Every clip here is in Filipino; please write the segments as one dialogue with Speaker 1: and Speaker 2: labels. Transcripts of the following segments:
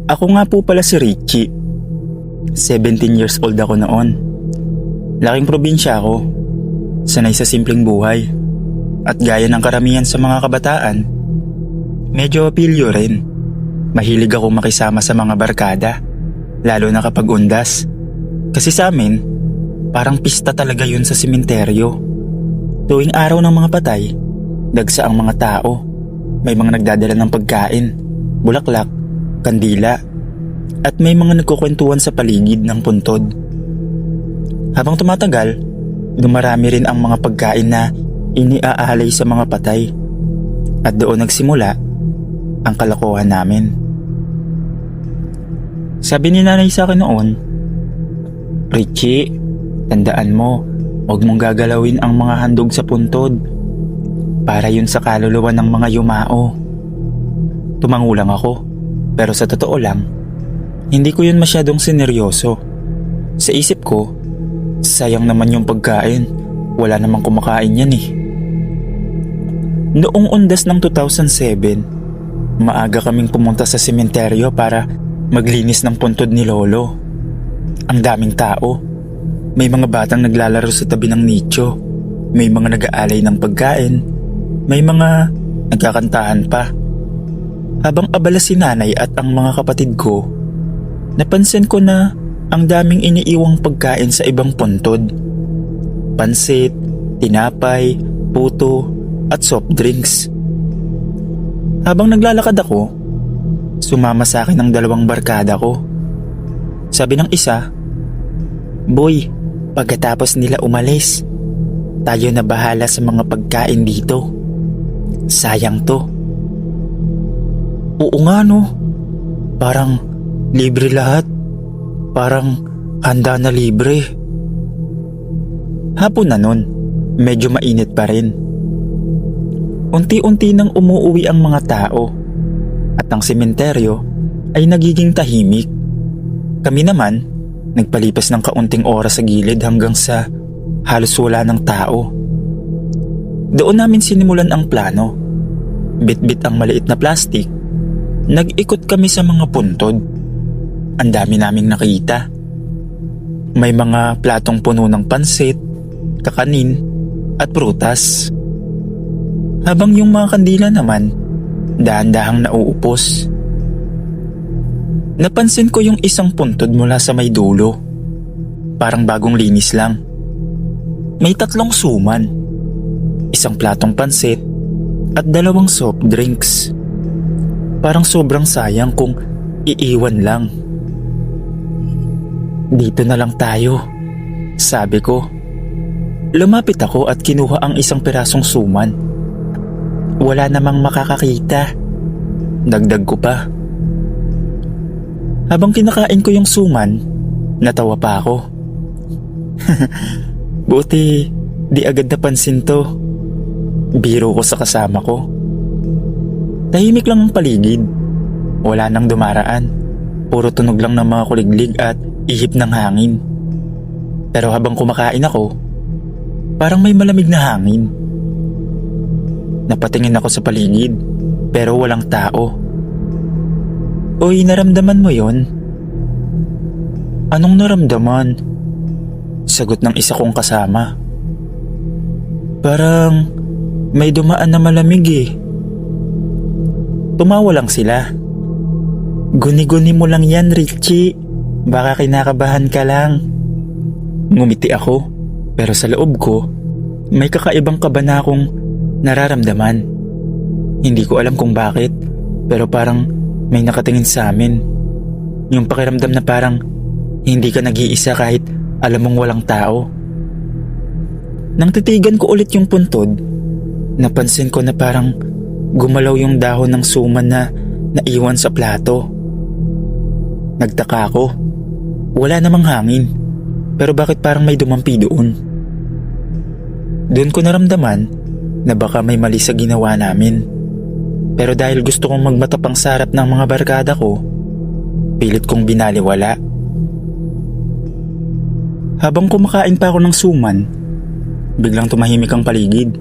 Speaker 1: Ako nga po pala si Richie. 17 years old ako noon. Laking probinsya ako. Sanay sa simpleng buhay. At gaya ng karamihan sa mga kabataan, medyo apilyo rin. Mahilig ako makisama sa mga barkada, lalo na kapag undas. Kasi sa amin, parang pista talaga yun sa sementeryo. Tuwing araw ng mga patay, dagsa ang mga tao. May mga nagdadala ng pagkain, bulaklak, kandila, at may mga nagkukwentuhan sa paligid ng puntod. Habang tumatagal, dumarami rin ang mga pagkain na iniaalay sa mga patay. At doon nagsimula ang kalokohan namin. Sabi ni nanay sa akin noon, "Richie, tandaan mo, huwag mong gagalawin ang mga handog sa puntod. Para yun sa kaluluwa ng mga yumao." Tumangulang ako, pero sa totoo lang, hindi ko yun masyadong sineryoso. Sa isip ko, sayang naman yung pagkain, wala namang kumakain yan eh. Noong undas ng 2007, maaga kaming pumunta sa sementeryo para maglinis ng puntod ni Lolo. Ang daming tao. May mga batang naglalaro sa tabi ng nicho. May mga nag-aalay ng pagkain. May mga nagkakantahan pa. Habang abala si nanay at ang mga kapatid ko, napansin ko na ang daming iniiwang pagkain sa ibang puntod. Pansit, tinapay, puto, at soft drinks. Habang naglalakad ako, sumama sa akin ang dalawang barkada ko. Sabi ng isa, "Boy, pagkatapos nila umalis, tayo na bahala sa mga pagkain dito. Sayang to." Oo nga no, parang libre lahat. Parang handa na libre. Hapon na nun, medyo mainit pa rin. Unti-unti nang umuuwi ang mga tao at ang sementeryo ay nagiging tahimik. Kami naman, nagpalipas ng kaunting oras sa gilid hanggang sa halos wala ng tao. Doon namin sinimulan ang plano. Bit-bit ang maliit na plastik. Nag-ikot kami sa mga puntod. Ang dami naming nakita. May mga platong puno ng pansit, kakanin, at prutas. Habang yung mga kandila naman, dahan-dahang nauupos. Napansin ko yung isang puntod mula sa may dulo. Parang bagong linis lang. May 3 suman, 1 platong pansit, at 2 soft drinks. Parang sobrang sayang kung iiwan lang. "Dito na lang tayo," sabi ko. Lumapit ako at kinuha ang 1 pirasong suman. Wala namang makakakita. Dagdag ko pa. Habang kinakain ko yung suman, natawa pa ako. Buti di agad napansin to. Biro ko sa kasama ko. Tahimik lang ang paligid. Wala nang dumaraan. Puro tunog lang ng mga kuliglig at ihip ng hangin. Pero habang kumakain ako, parang may malamig na hangin. Napatingin ako sa paligid, pero walang tao. "Uy, naramdaman mo yon?" "Anong naramdaman?" sagot ng isa kong kasama. "Parang may dumaan na malamig eh." Tumawa lang sila. "Guni-guni mo lang yan, Richie. Baka kinakabahan ka lang." Ngumiti ako, pero sa loob ko, may kakaibang kaba na akong nararamdaman. Hindi ko alam kung bakit, pero parang may nakatingin sa amin. Yung pakiramdam na parang hindi ka nag-iisa kahit alam mong walang tao. Nang titigan ko ulit yung puntod, napansin ko na parang gumalaw yung dahon ng suman na naiwan sa plato. Nagtaka ako. Wala namang hangin, pero bakit parang may dumampi doon? Doon ko naramdaman na baka may mali sa ginawa namin. Pero dahil gusto kong magmatapang sa harap ng mga barkada ko, pilit kong binaliwala. Habang kumakain pa ako ng suman, biglang tumahimik ang paligid.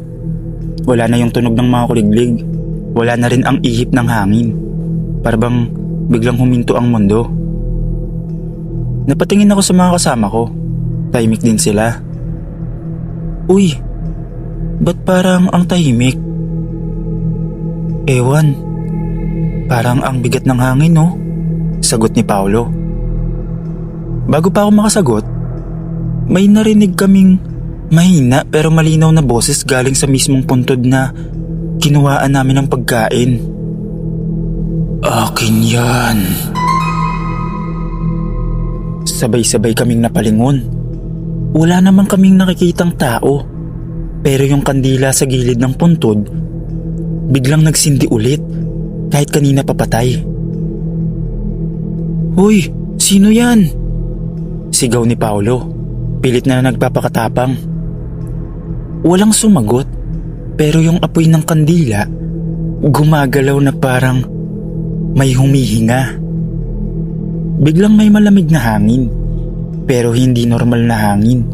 Speaker 1: Wala na yung tunog ng mga kuliglig. Wala na rin ang ihip ng hangin. Parang biglang huminto ang mundo. Napatingin ako sa mga kasama ko. Tahimik din sila. Uy, ba't parang ang tahimik? Ewan, parang ang bigat ng hangin, no? Sagot ni Paolo. Bago pa ako makasagot, may narinig kaming mahina pero malinaw na boses galing sa mismong puntod na kinuhaan namin ng pagkain. Akin yan. Sabay-sabay kaming napalingon. Wala naman kaming nakikitang tao, pero yung kandila sa gilid ng puntod biglang nagsindi ulit kahit kanina papatay. Hoy, sino yan? Sigaw ni Paolo, pilit na nagpapakatapang. Walang sumagot, pero yung apoy ng kandila gumagalaw na parang may humihinga. Biglang may malamig na hangin, pero hindi normal na hangin.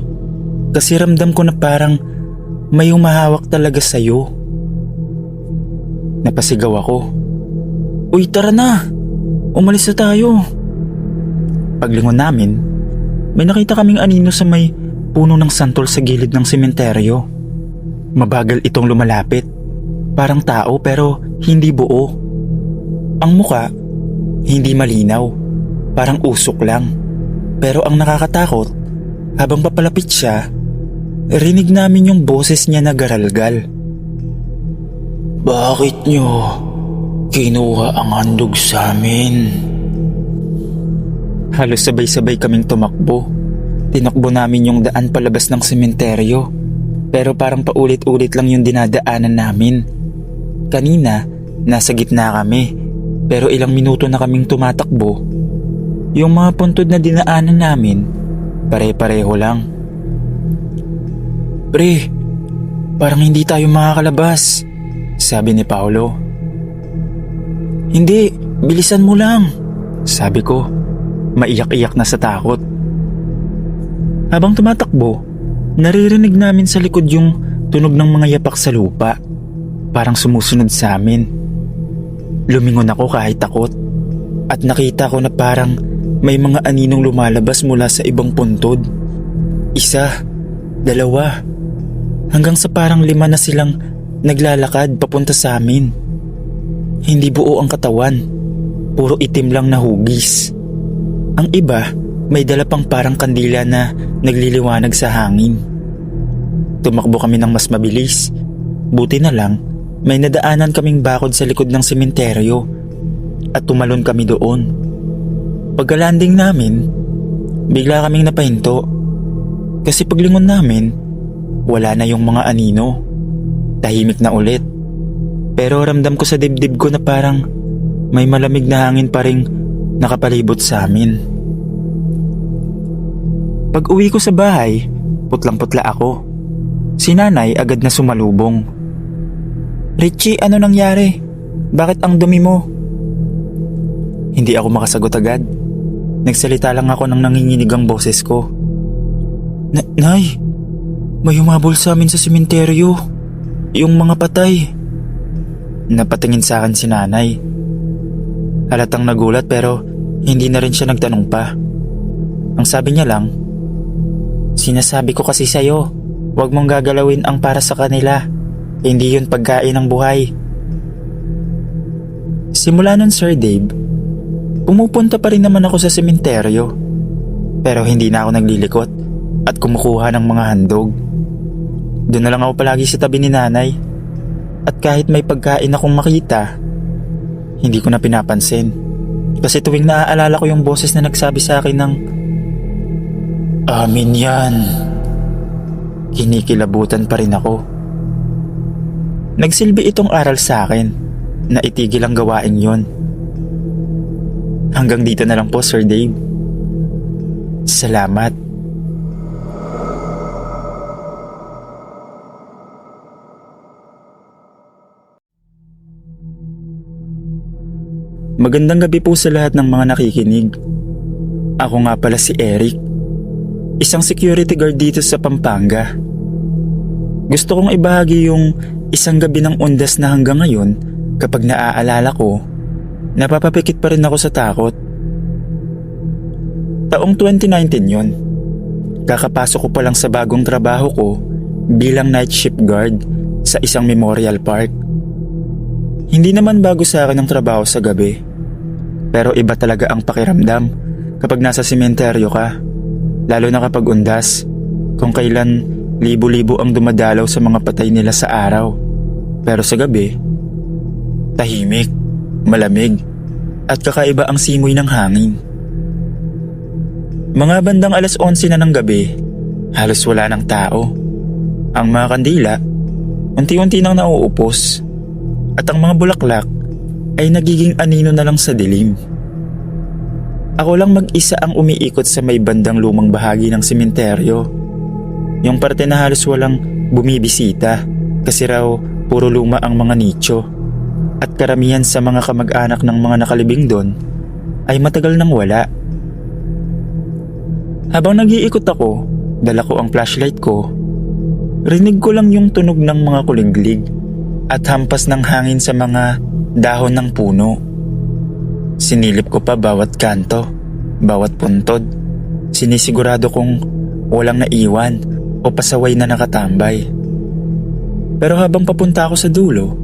Speaker 1: Kasi ramdam ko na parang may humahawak talaga sa'yo. Napasigaw ako. Uy, tara na! Umalis na tayo! Paglingon namin, may nakita kaming anino sa may puno ng santol sa gilid ng sementeryo. Mabagal itong lumalapit. Parang tao pero hindi buo. Ang muka, hindi malinaw. Parang usok lang. Pero ang nakakatakot, habang papalapit siya, rinig namin yung boses niya na garalgal. Bakit nyo kinuha ang handog sa amin? Halos sabay-sabay kaming tumakbo. Tinakbo namin yung daan palabas ng sementeryo. Pero parang paulit-ulit lang yung dinadaanan namin. Kanina, nasa gitna kami. Pero ilang minuto na kaming tumatakbo. Yung mga puntod na dinaanan namin, pare-pareho lang. Pre, parang hindi tayo makakalabas, sabi ni Paolo. Hindi, bilisan mo lang, sabi ko, maiyak-iyak na sa takot. Habang tumatakbo, naririnig namin sa likod yung tunog ng mga yapak sa lupa, parang sumusunod sa amin. Lumingon ako kahit takot, at nakita ko na parang may mga aninong lumalabas mula sa ibang puntod. Isa, dalawa, hanggang sa parang 5 na silang naglalakad papunta sa amin. Hindi buo ang katawan, puro itim lang na hugis. Ang iba, may dala pang parang kandila na nagliliwanag sa hangin. Tumakbo kami ng mas mabilis. Buti na lang, may nadaanan kaming bakod sa likod ng sementeryo at tumalon kami doon. Pagka-landing namin, bigla kaming napahinto. Kasi paglingon namin, wala na yung mga anino. Tahimik na ulit. Pero ramdam ko sa dibdib ko na parang may malamig na hangin pa ring nakapalibot sa amin. Pag uwi ko sa bahay, putlang-putla ako. Si nanay agad na sumalubong. Richie, ano nangyari? Bakit ang dumi mo? Hindi ako makasagot agad. Nagsalita lang ako nang nanginginig ang boses ko. Nay, may humabol sa amin sa sementeryo. Yung mga patay. Napatingin sa akin si nanay. Halatang nagulat pero hindi na rin siya nagtanong pa. Ang sabi niya lang, sinasabi ko kasi sa'yo, huwag mong gagalawin ang para sa kanila. Hindi yun pagkain ng buhay. Simula nun, Sir Dave, pumupunta pa rin naman ako sa sementeryo. Pero hindi na ako naglilikot at kumukuha ng mga handog. Doon na lang ako palagi sa tabi ni nanay. At kahit may pagkain akong makita, hindi ko na pinapansin. Kasi tuwing naaalala ko yung boses na nagsabi sa akin ng amin yan, kinikilabutan pa rin ako. Nagsilbi itong aral sa akin na itigil ang gawain yon. Hanggang dito na lang po, Sir Dave. Salamat. Magandang gabi po sa lahat ng mga nakikinig. Ako nga pala si Eric, isang security guard dito sa Pampanga. Gusto kong ibahagi yung isang gabi ng undas na hanggang ngayon, kapag naaalala ko, napapapikit pa rin ako sa takot. Taong 2019 yun. Kakapasok ko pa lang sa bagong trabaho ko bilang night shift guard sa isang memorial park. Hindi naman bago sa akin ang trabaho sa gabi. Pero iba talaga ang pakiramdam kapag nasa sementeryo ka. Lalo na kapag undas, kung kailan libo-libo ang dumadalaw sa mga patay nila sa araw. Pero sa gabi, tahimik, malamig, at kakaiba ang simoy ng hangin. Mga bandang 11:11 na ng gabi, halos wala ng tao. Ang mga kandila, unti-unti nang nauupos, at ang mga bulaklak ay nagiging anino na lang sa dilim. Ako lang mag-isa ang umiikot sa may bandang lumang bahagi ng sementeryo. Yung parte na halos walang bumibisita kasi raw puro luma ang mga nicho. At karamihan sa mga kamag-anak ng mga nakalibing doon ay matagal nang wala. Habang nag-iikot ako, dala ko ang flashlight ko, rinig ko lang yung tunog ng mga kuliglig at hampas ng hangin sa mga dahon ng puno. Sinilip ko pa bawat kanto, bawat puntod. Sinisigurado kong walang naiwan o pasaway na nakatambay. Pero habang papunta ako sa dulo,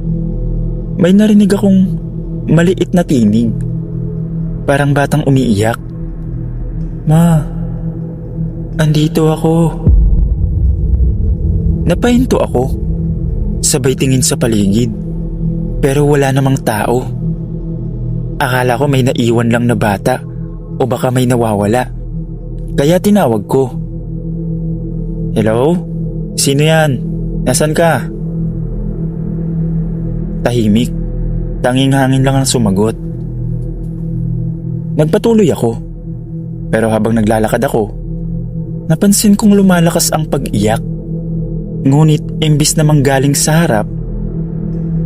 Speaker 1: may narinig akong maliit na tinig. Parang batang umiiyak. "Ma, andito ako." Napahinto ako, sabay tingin sa paligid. Pero wala namang tao. Akala ko may naiwan lang na bata o baka may nawawala. Kaya tinawag ko. "Hello? Sino yan? Nasaan ka?" Tahimik. Tanging hangin lang ang sumagot. Nagpatuloy ako. Pero habang naglalakad ako, napansin kong lumalakas ang pag-iyak. Ngunit imbis na manggaling sa harap,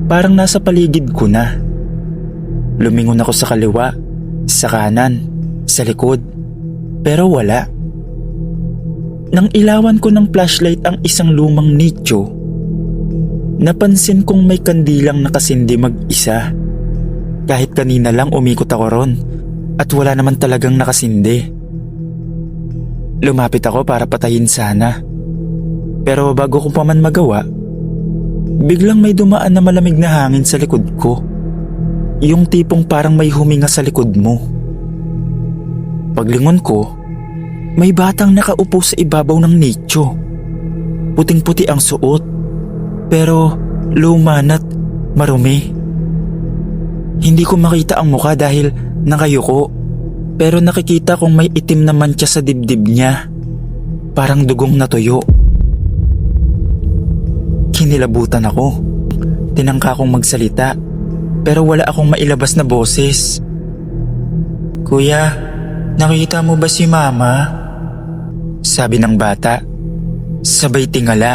Speaker 1: parang nasa paligid ko na. Lumingon ako sa kaliwa, sa kanan, sa likod, pero wala. Nang ilawan ko ng flashlight ang isang lumang nicho, napansin kong may kandilang nakasindi mag-isa. Kahit kanina lang umikot ako ron at wala naman talagang nakasindi. Lumapit ako para patayin sana. Pero bago ko pa man magawa, biglang may dumaan na malamig na hangin sa likod ko. Yung tipong parang may huminga sa likod mo. Paglingon ko, may batang nakaupo sa ibabaw ng nicho. Puting-puti ang suot, pero luma na't marumi. Hindi ko makita ang mukha dahil nakayuko, pero nakikita kong may itim na mantsa sa dibdib niya. Parang dugong natuyo. Kinilabutan ako. Tinangka kong magsalita, pero wala akong mailabas na boses. "Kuya, nakita mo ba si Mama?" Sabi ng bata, sabay tingala.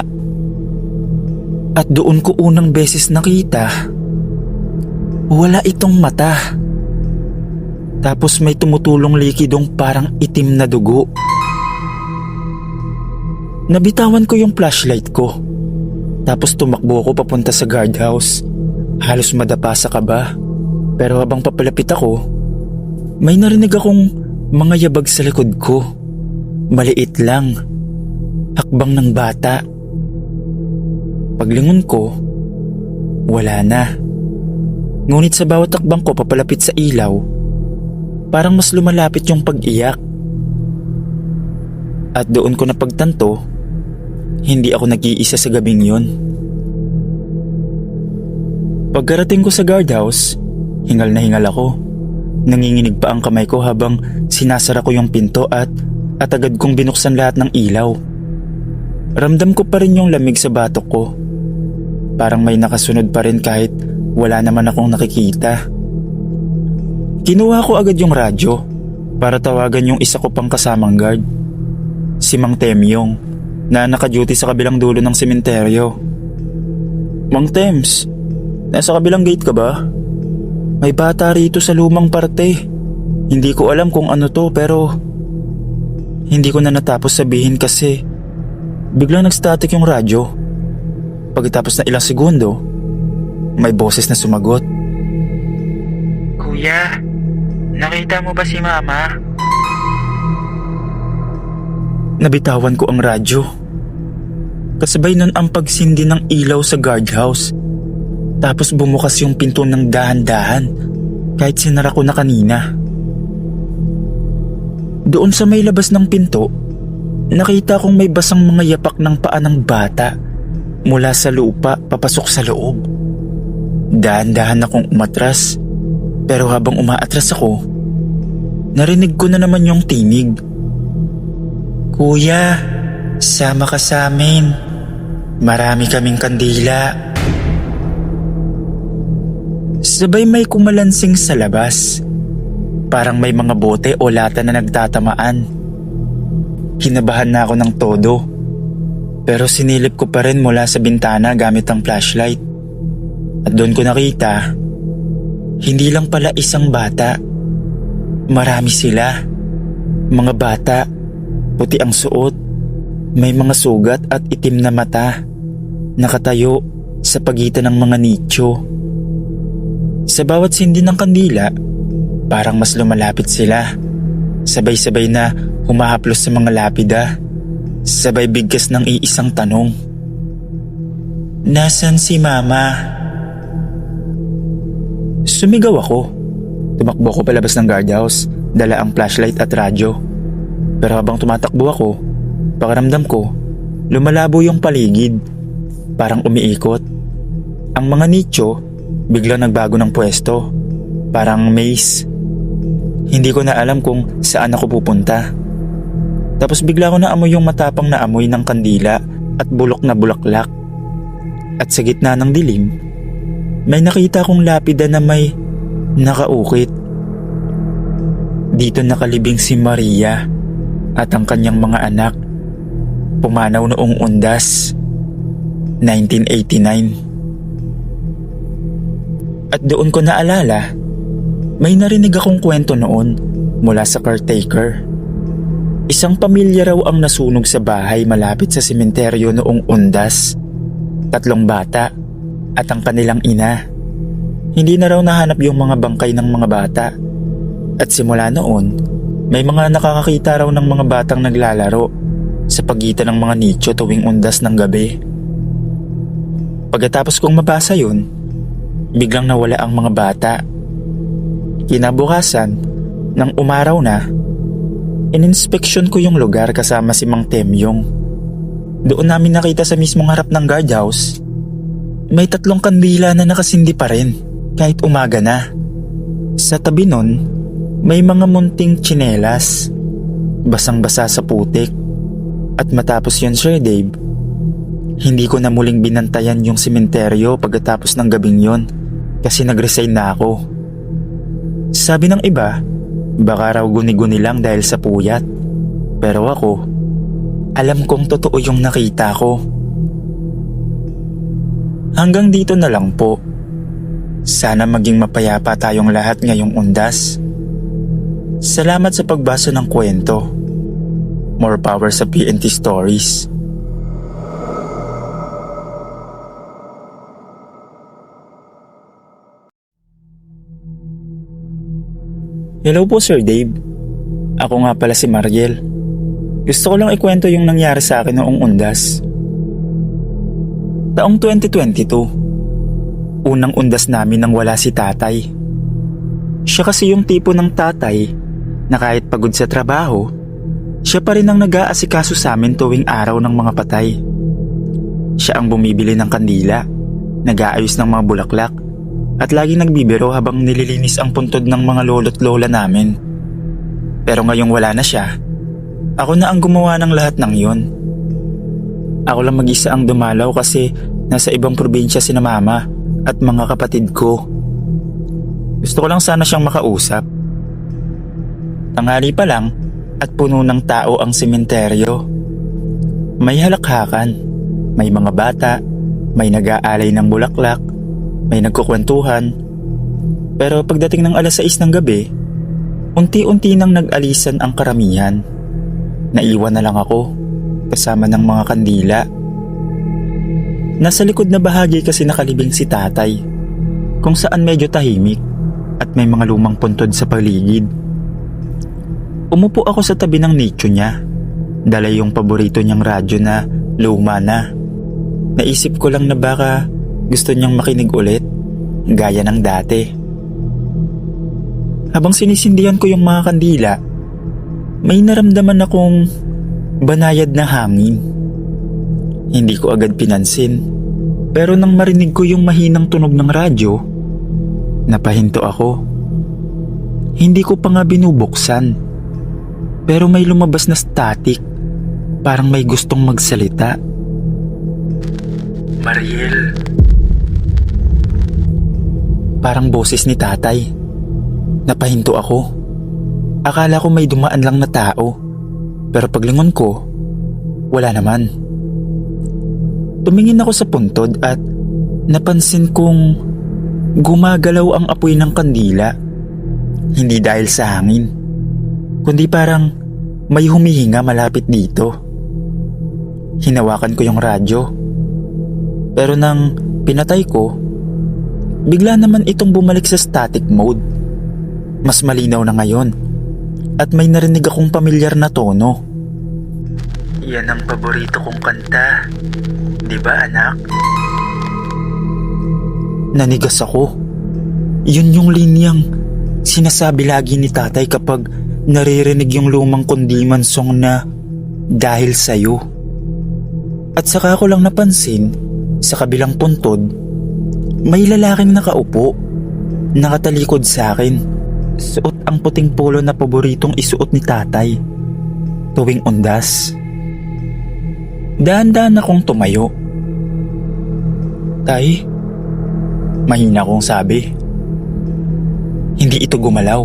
Speaker 1: At doon ko unang beses nakita, wala itong mata. Tapos may tumutulong likidong parang itim na dugo. Nabitawan ko yung flashlight ko. Tapos tumakbo ako papunta sa guardhouse. Halos madapa sa kaba. Pero habang papalapit ako, may narinig akong mga yabag sa likod ko. Maliit lang. Hakbang ng bata. Paglingon ko, wala na. Ngunit sa bawat hakbang ko papalapit sa ilaw, parang mas lumalapit yung pag-iyak. At doon ko napagtanto, hindi ako nag-iisa sa gabing yun. Pagkarating ko sa guardhouse, hingal na hingal ako. Nanginginig pa ang kamay ko habang sinasara ko yung pinto at agad kong binuksan lahat ng ilaw. Ramdam ko pa rin yung lamig sa batok ko. Parang may nakasunod pa rin kahit wala naman akong nakikita. Kinuha ko agad yung radyo para tawagan yung isa ko pang kasamang guard, si Mang Temyong, na naka-duty sa kabilang dulo ng sementeryo. "Mang Tems, nasa kabilang gate ka ba? May bata rito sa lumang parte. Hindi ko alam kung ano to pero hindi ko na natapos sabihin kasi biglang nag-static yung radyo. Pagkatapos na ilang segundo, may boses na sumagot. Kuya, Kuya, nakita mo ba si Mama? Nabitawan ko ang radyo. Kasabay nun ang pagsindi ng ilaw sa guardhouse. Tapos bumukas yung pinto ng dahan-dahan kahit sinara ko na kanina. Doon sa may labas ng pinto, nakita kong may basang mga yapak ng paa ng bata mula sa lupa papasok sa loob. Dahan-dahan akong umatras, pero habang umaatras ako, narinig ko na naman yung tinig. Kuya, sama ka sa amin. Marami kaming kandila. Sabay may kumalansing sa labas. Parang may mga bote o lata na nagtatamaan. Kinabahan na ako ng todo. Pero sinilip ko pa rin mula sa bintana gamit ang flashlight. At doon ko nakita, hindi lang pala isang bata. Marami sila. Mga bata, puti ang suot, may mga sugat at itim na mata. Nakatayo sa pagitan ng mga nicho. Sa bawat sindi ng kandila, parang mas lumalapit sila. Sabay-sabay na humahaplos sa mga lapida. Sabay bigkas ng iisang tanong. Nasaan si Mama? Sumigaw ako. Tumakbo ako palabas ng guardhouse, dala ang flashlight at radyo. Pero habang tumatakbo ako, pakiramdam ko, lumalabo yung paligid. Parang umiikot. Ang mga nicho, biglang nagbago ng pwesto. Parang maze. Hindi ko na alam kung saan ako pupunta. Tapos bigla ko naamoy yung matapang na amoy ng kandila at bulok na bulaklak. At sa gitna ng dilim, may nakita kong lapida na may nakaukit. Dito nakalibing si Maria at ang kanyang mga anak. Pumanaw noong Undas, 1989. At doon ko naalala, may narinig akong kwento noon mula sa caretaker. Isang pamilya raw ang nasunog sa bahay malapit sa sementeryo noong Undas. 3 bata at ang kanilang ina. Hindi na raw nahanap yung mga bangkay ng mga bata. At simula noon, may mga nakakakita raw ng mga batang naglalaro sa pagitan ng mga nicho tuwing Undas ng gabi. Pagkatapos kong mabasa yun, biglang nawala ang mga bata. Kinabukasan, nang umaraw na, ininspeksyon ko yung lugar kasama si Mang Temyong. Doon namin nakita sa mismong harap ng guardhouse, may 3 kandila na nakasindi pa rin kahit umaga na. Sa tabi nun, may mga munting tsinelas, basang-basa sa putik. At matapos yun, Sir Dave, hindi ko na muling binantayan yung sementeryo pagkatapos ng gabing yon kasi nag-resign na ako. Sabi ng iba, baka raw guni-guni lang dahil sa puyat. Pero ako, alam kong totoo yung nakita ko. Hanggang dito na lang po. Sana maging mapayapa tayong lahat ngayong Undas. Salamat sa pagbasa ng kwento. More power sa PNT Stories. Hello po, Sir Dave. Ako nga pala si Mariel. Gusto ko lang ikwento yung nangyari sa akin noong Undas. Taong 2022, unang Undas namin nang wala si tatay. Siya kasi yung tipo ng tatay na kahit pagod sa trabaho, siya pa rin ang nag-aasikaso sa amin tuwing araw ng mga patay. Siya ang bumibili ng kandila, nag-aayos ng mga bulaklak, at laging nagbibiro habang nililinis ang puntod ng mga lolo't lola namin. Pero ngayong wala na siya, ako na ang gumawa ng lahat ng yon. Ako lang mag-isa ang dumalaw kasi nasa ibang probinsya sina mama at mga kapatid ko. Gusto ko lang sana siyang makausap. Tanghali pa lang at puno ng tao ang sementeryo. May halakhakan, may mga bata, may nag-aalay ng bulaklak, may nagkukwentuhan. Pero pagdating ng 6:00 ng gabi, unti-unti nang nag-alisan ang karamihan. Naiwan na lang ako, kasama ng mga kandila. Nasa likod na bahagi kasi nakalibing si tatay, kung saan medyo tahimik. at may mga lumang puntod sa paligid. Umupo ako sa tabi ng nicho niya. Dala yung paborito niyang radyo na luma na. Naisip ko lang na baka gusto niyang makinig ulit, gaya ng dati. Habang sinisindihan ko yung mga kandila, may naramdaman akong banayad na hangin. Hindi ko agad pinansin, pero nang marinig ko yung mahinang tunog ng radyo, napahinto ako. Hindi ko pa nga binubuksan, pero may lumabas na static, parang may gustong magsalita. Mariel. Parang boses ni tatay. Napahinto ako. Akala ko may dumaan lang na tao, pero paglingon ko, wala naman. Tumingin ako sa puntod at napansin kong gumagalaw ang apoy ng kandila. Hindi dahil sa hangin, kundi parang may humihinga malapit dito. Hinawakan ko yung radyo, pero nang pinatay ko, bigla naman itong bumalik sa static mode. Mas malinaw na ngayon at may narinig akong pamilyar na tono. Yan ang paborito kong kanta, di ba anak? Nanigas ako. Yun yung linyang sinasabi lagi ni tatay kapag naririnig yung lumang Kundiman song na Dahil Sa'yo. At saka ko lang napansin, sa kabilang puntod, may lalaking nakaupo, nakatalikod sa akin. Suot ang puting polo na paboritong isuot ni tatay tuwing undas. Dahan-dahan akong tumayo. Tay, mahina kong sabi. Hindi ito gumalaw,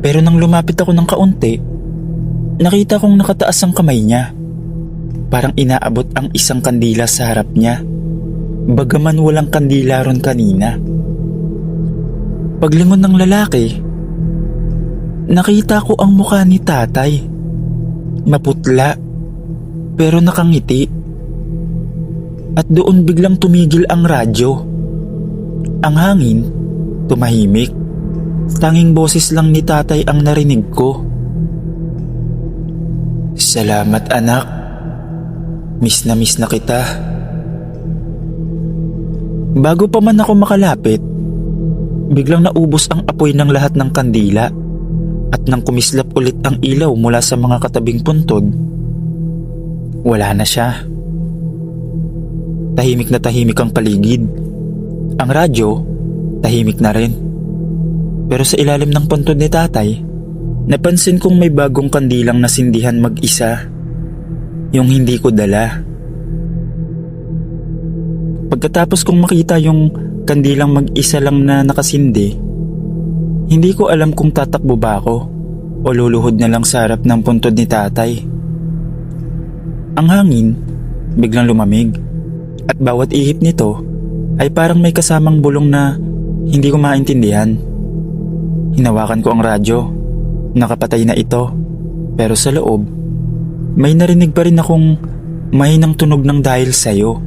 Speaker 1: pero nang lumapit ako ng kaunti, nakita kong nakataas ang kamay niya. Parang inaabot ang isang kandila sa harap niya, bagaman walang kandila ron kanina. Paglingon ng lalaki, nakita ko ang mukha ni tatay. Maputla, pero nakangiti. At doon biglang tumigil ang radyo. Ang hangin, tumahimik. Tanging boses lang ni tatay ang narinig ko. Salamat anak. Miss na kita. Bago pa man ako makalapit, biglang naubos ang apoy ng lahat ng kandila at nang kumislap ulit ang ilaw mula sa mga katabing puntod, wala na siya. Tahimik na tahimik ang paligid. Ang radyo, tahimik na rin. Pero sa ilalim ng puntod ni tatay, napansin kong may bagong kandilang nasindihan mag-isa. Yung hindi ko dala. Pagkatapos kong makita yung kandilang mag-isa lang na nakasindi, hindi ko alam kung tatakbo ba ako o luluhod na lang sa harap ng puntod ni tatay. Ang hangin biglang lumamig at bawat ihip nito ay parang may kasamang bulong na hindi ko maintindihan. Hinawakan ko ang radyo. Nakapatay na ito, pero sa loob may narinig pa rin akong mahinang tunog ng Dahil Sa'yo.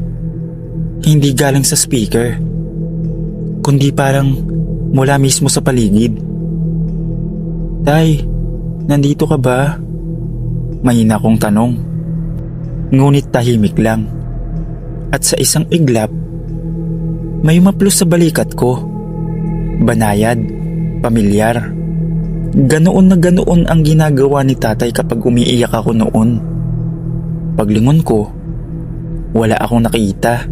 Speaker 1: Hindi galing sa speaker, kundi parang mula mismo sa paligid. Tay, nandito ka ba? Mahina kong tanong. Ngunit tahimik lang. At sa isang iglap, may umaplos sa balikat ko. Banayad, pamilyar. Ganoon na ganoon ang ginagawa ni tatay kapag umiiyak ako noon. Paglingon ko, wala akong nakita.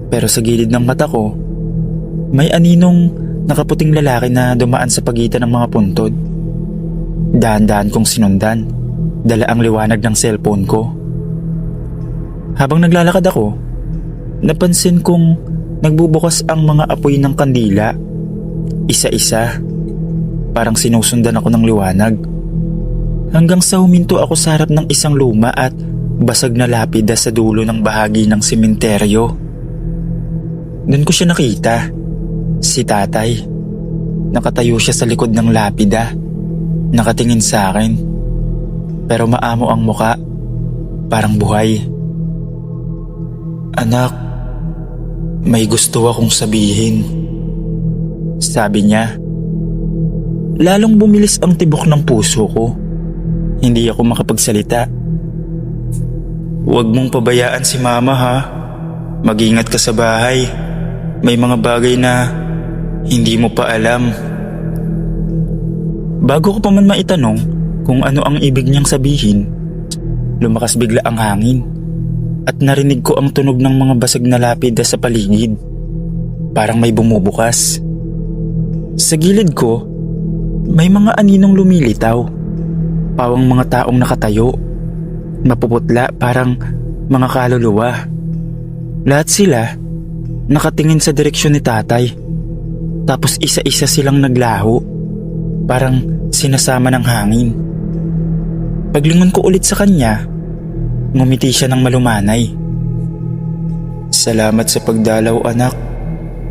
Speaker 1: Pero sa gilid ng mata ko, may aninong nakaputing lalaki na dumaan sa pagitan ng mga puntod. Dahan-dahan kong sinundan, dala ang liwanag ng cellphone ko. Habang naglalakad ako, napansin kong nagbubukas ang mga apoy ng kandila. Isa-isa. Parang sinusundan ako ng liwanag. Hanggang sa huminto ako sa harap ng isang luma at basag na lapida sa dulo ng bahagi ng sementeryo. Doon ko siya nakita. Si tatay. Nakatayo siya sa likod ng lapida. Nakatingin sa akin. Pero maamo ang muka. Parang buhay. Anak, may gusto akong sabihin. Sabi niya lalong bumilis ang tibok ng puso ko. Hindi ako makapagsalita. "Huwag mong pabayaan si Mama ha. Mag-ingat ka sa bahay. May mga bagay na hindi mo pa alam." Bago ko pa man maitanong kung ano ang ibig niyang sabihin, lumakas bigla ang hangin at narinig ko ang tunog ng mga basag na lapida sa paligid. Parang may bumubukas. Sa gilid ko, may mga aninong lumilitaw. Pawang mga taong nakatayo. Mapuputla parang mga kaluluwa. Lahat sila nakatingin sa direksyon ni tatay. Tapos isa-isa silang naglaho. Parang sinasama ng hangin. Paglingon ko ulit sa kanya, ngumiti siya ng malumanay. "Salamat sa pagdalaw, anak.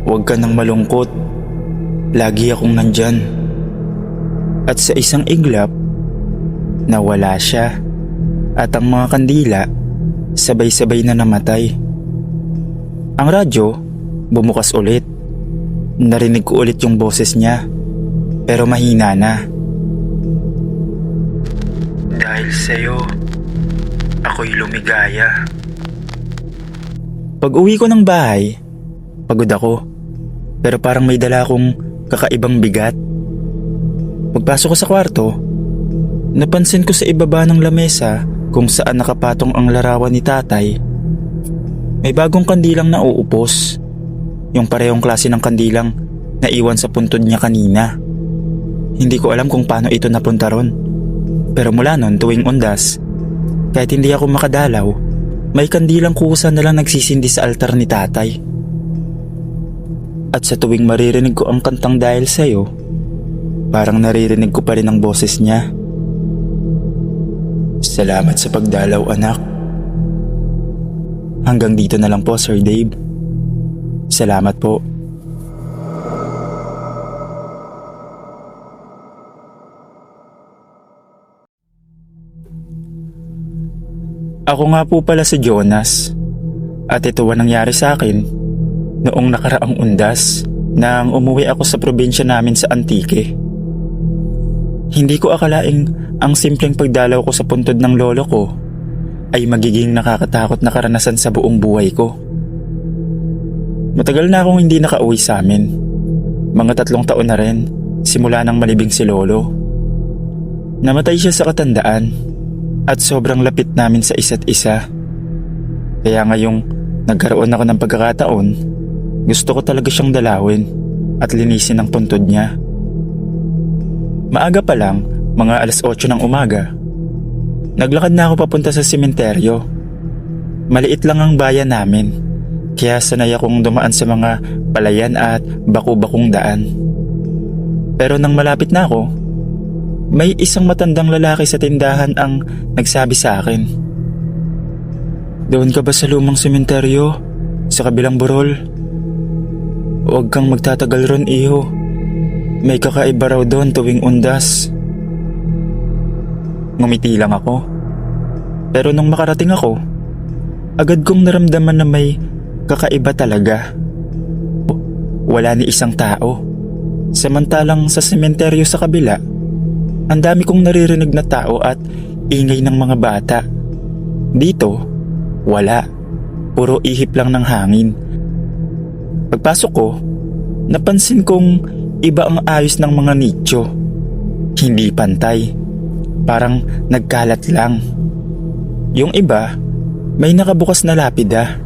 Speaker 1: Huwag ka nang malungkot. Lagi akong nandyan." At sa isang iglap, nawala siya. At ang mga kandila, sabay-sabay na namatay. Ang radyo, bumukas ulit. Narinig ko ulit yung boses niya, pero mahina na. "Dahil sa'yo, ako'y lumigaya." Pag uwi ko ng bahay, pagod ako, pero parang may dala akong kakaibang bigat. Pagpasok ko sa kwarto, napansin ko sa ibaba ng lamesa kung saan nakapatong ang larawan ni tatay. May bagong kandilang nauupos, yung parehong klase ng kandilang naiwan sa puntod niya kanina. Hindi ko alam kung paano ito napunta ron, pero mula nun tuwing undas, kahit hindi ako makadalaw, may kandilang kusa na lang nagsisindi sa altar ni tatay. At sa tuwing maririnig ko ang kantang "Dahil Sa'yo", parang naririnig ko pa rin ang boses niya. "Salamat sa pagdalaw, anak." Hanggang dito na lang po, Sir Dave. Salamat po. Ako nga po pala si Jonas. At ito ang nangyari sa akin noong nakaraang undas nang umuwi ako sa probinsya namin sa Antique. Hindi ko akalaing ang simpleng pagdalaw ko sa puntod ng lolo ko ay magiging nakakatakot na karanasan sa buong buhay ko. Matagal na akong hindi nakauwi sa amin. Mga 3 taon na rin simula nang malibing si lolo. Namatay siya sa katandaan at sobrang lapit namin sa isa't isa. Kaya ngayong nagkaroon ako ng pagkakataon, gusto ko talaga siyang dalawin at linisin ang puntod niya. Maaga pa lang, mga 8:00 ng umaga, naglakad na ako papunta sa sementeryo. Maliit lang ang bayan namin, kaya sanay akong dumaan sa mga palayan at baku-bakong daan. Pero nang malapit na ako, may isang matandang lalaki sa tindahan ang nagsabi sa akin, "Doon ka ba sa lumang sementeryo? Sa kabilang burol? Huwag kang magtatagal ron, iho. May kakaiba raw doon tuwing undas." Ngumiti lang ako. Pero nung makarating ako, agad kong naramdaman na may kakaiba talaga. Wala ni isang tao. Samantalang sa sementeryo sa kabila, ang dami kong naririnig na tao at ingay ng mga bata. Dito, wala. Puro ihip lang ng hangin. Pagpasok ko, napansin kong iba ang ayos ng mga nicho. Hindi pantay. Parang nagkalat lang. Yung iba, may nakabukas na lapida.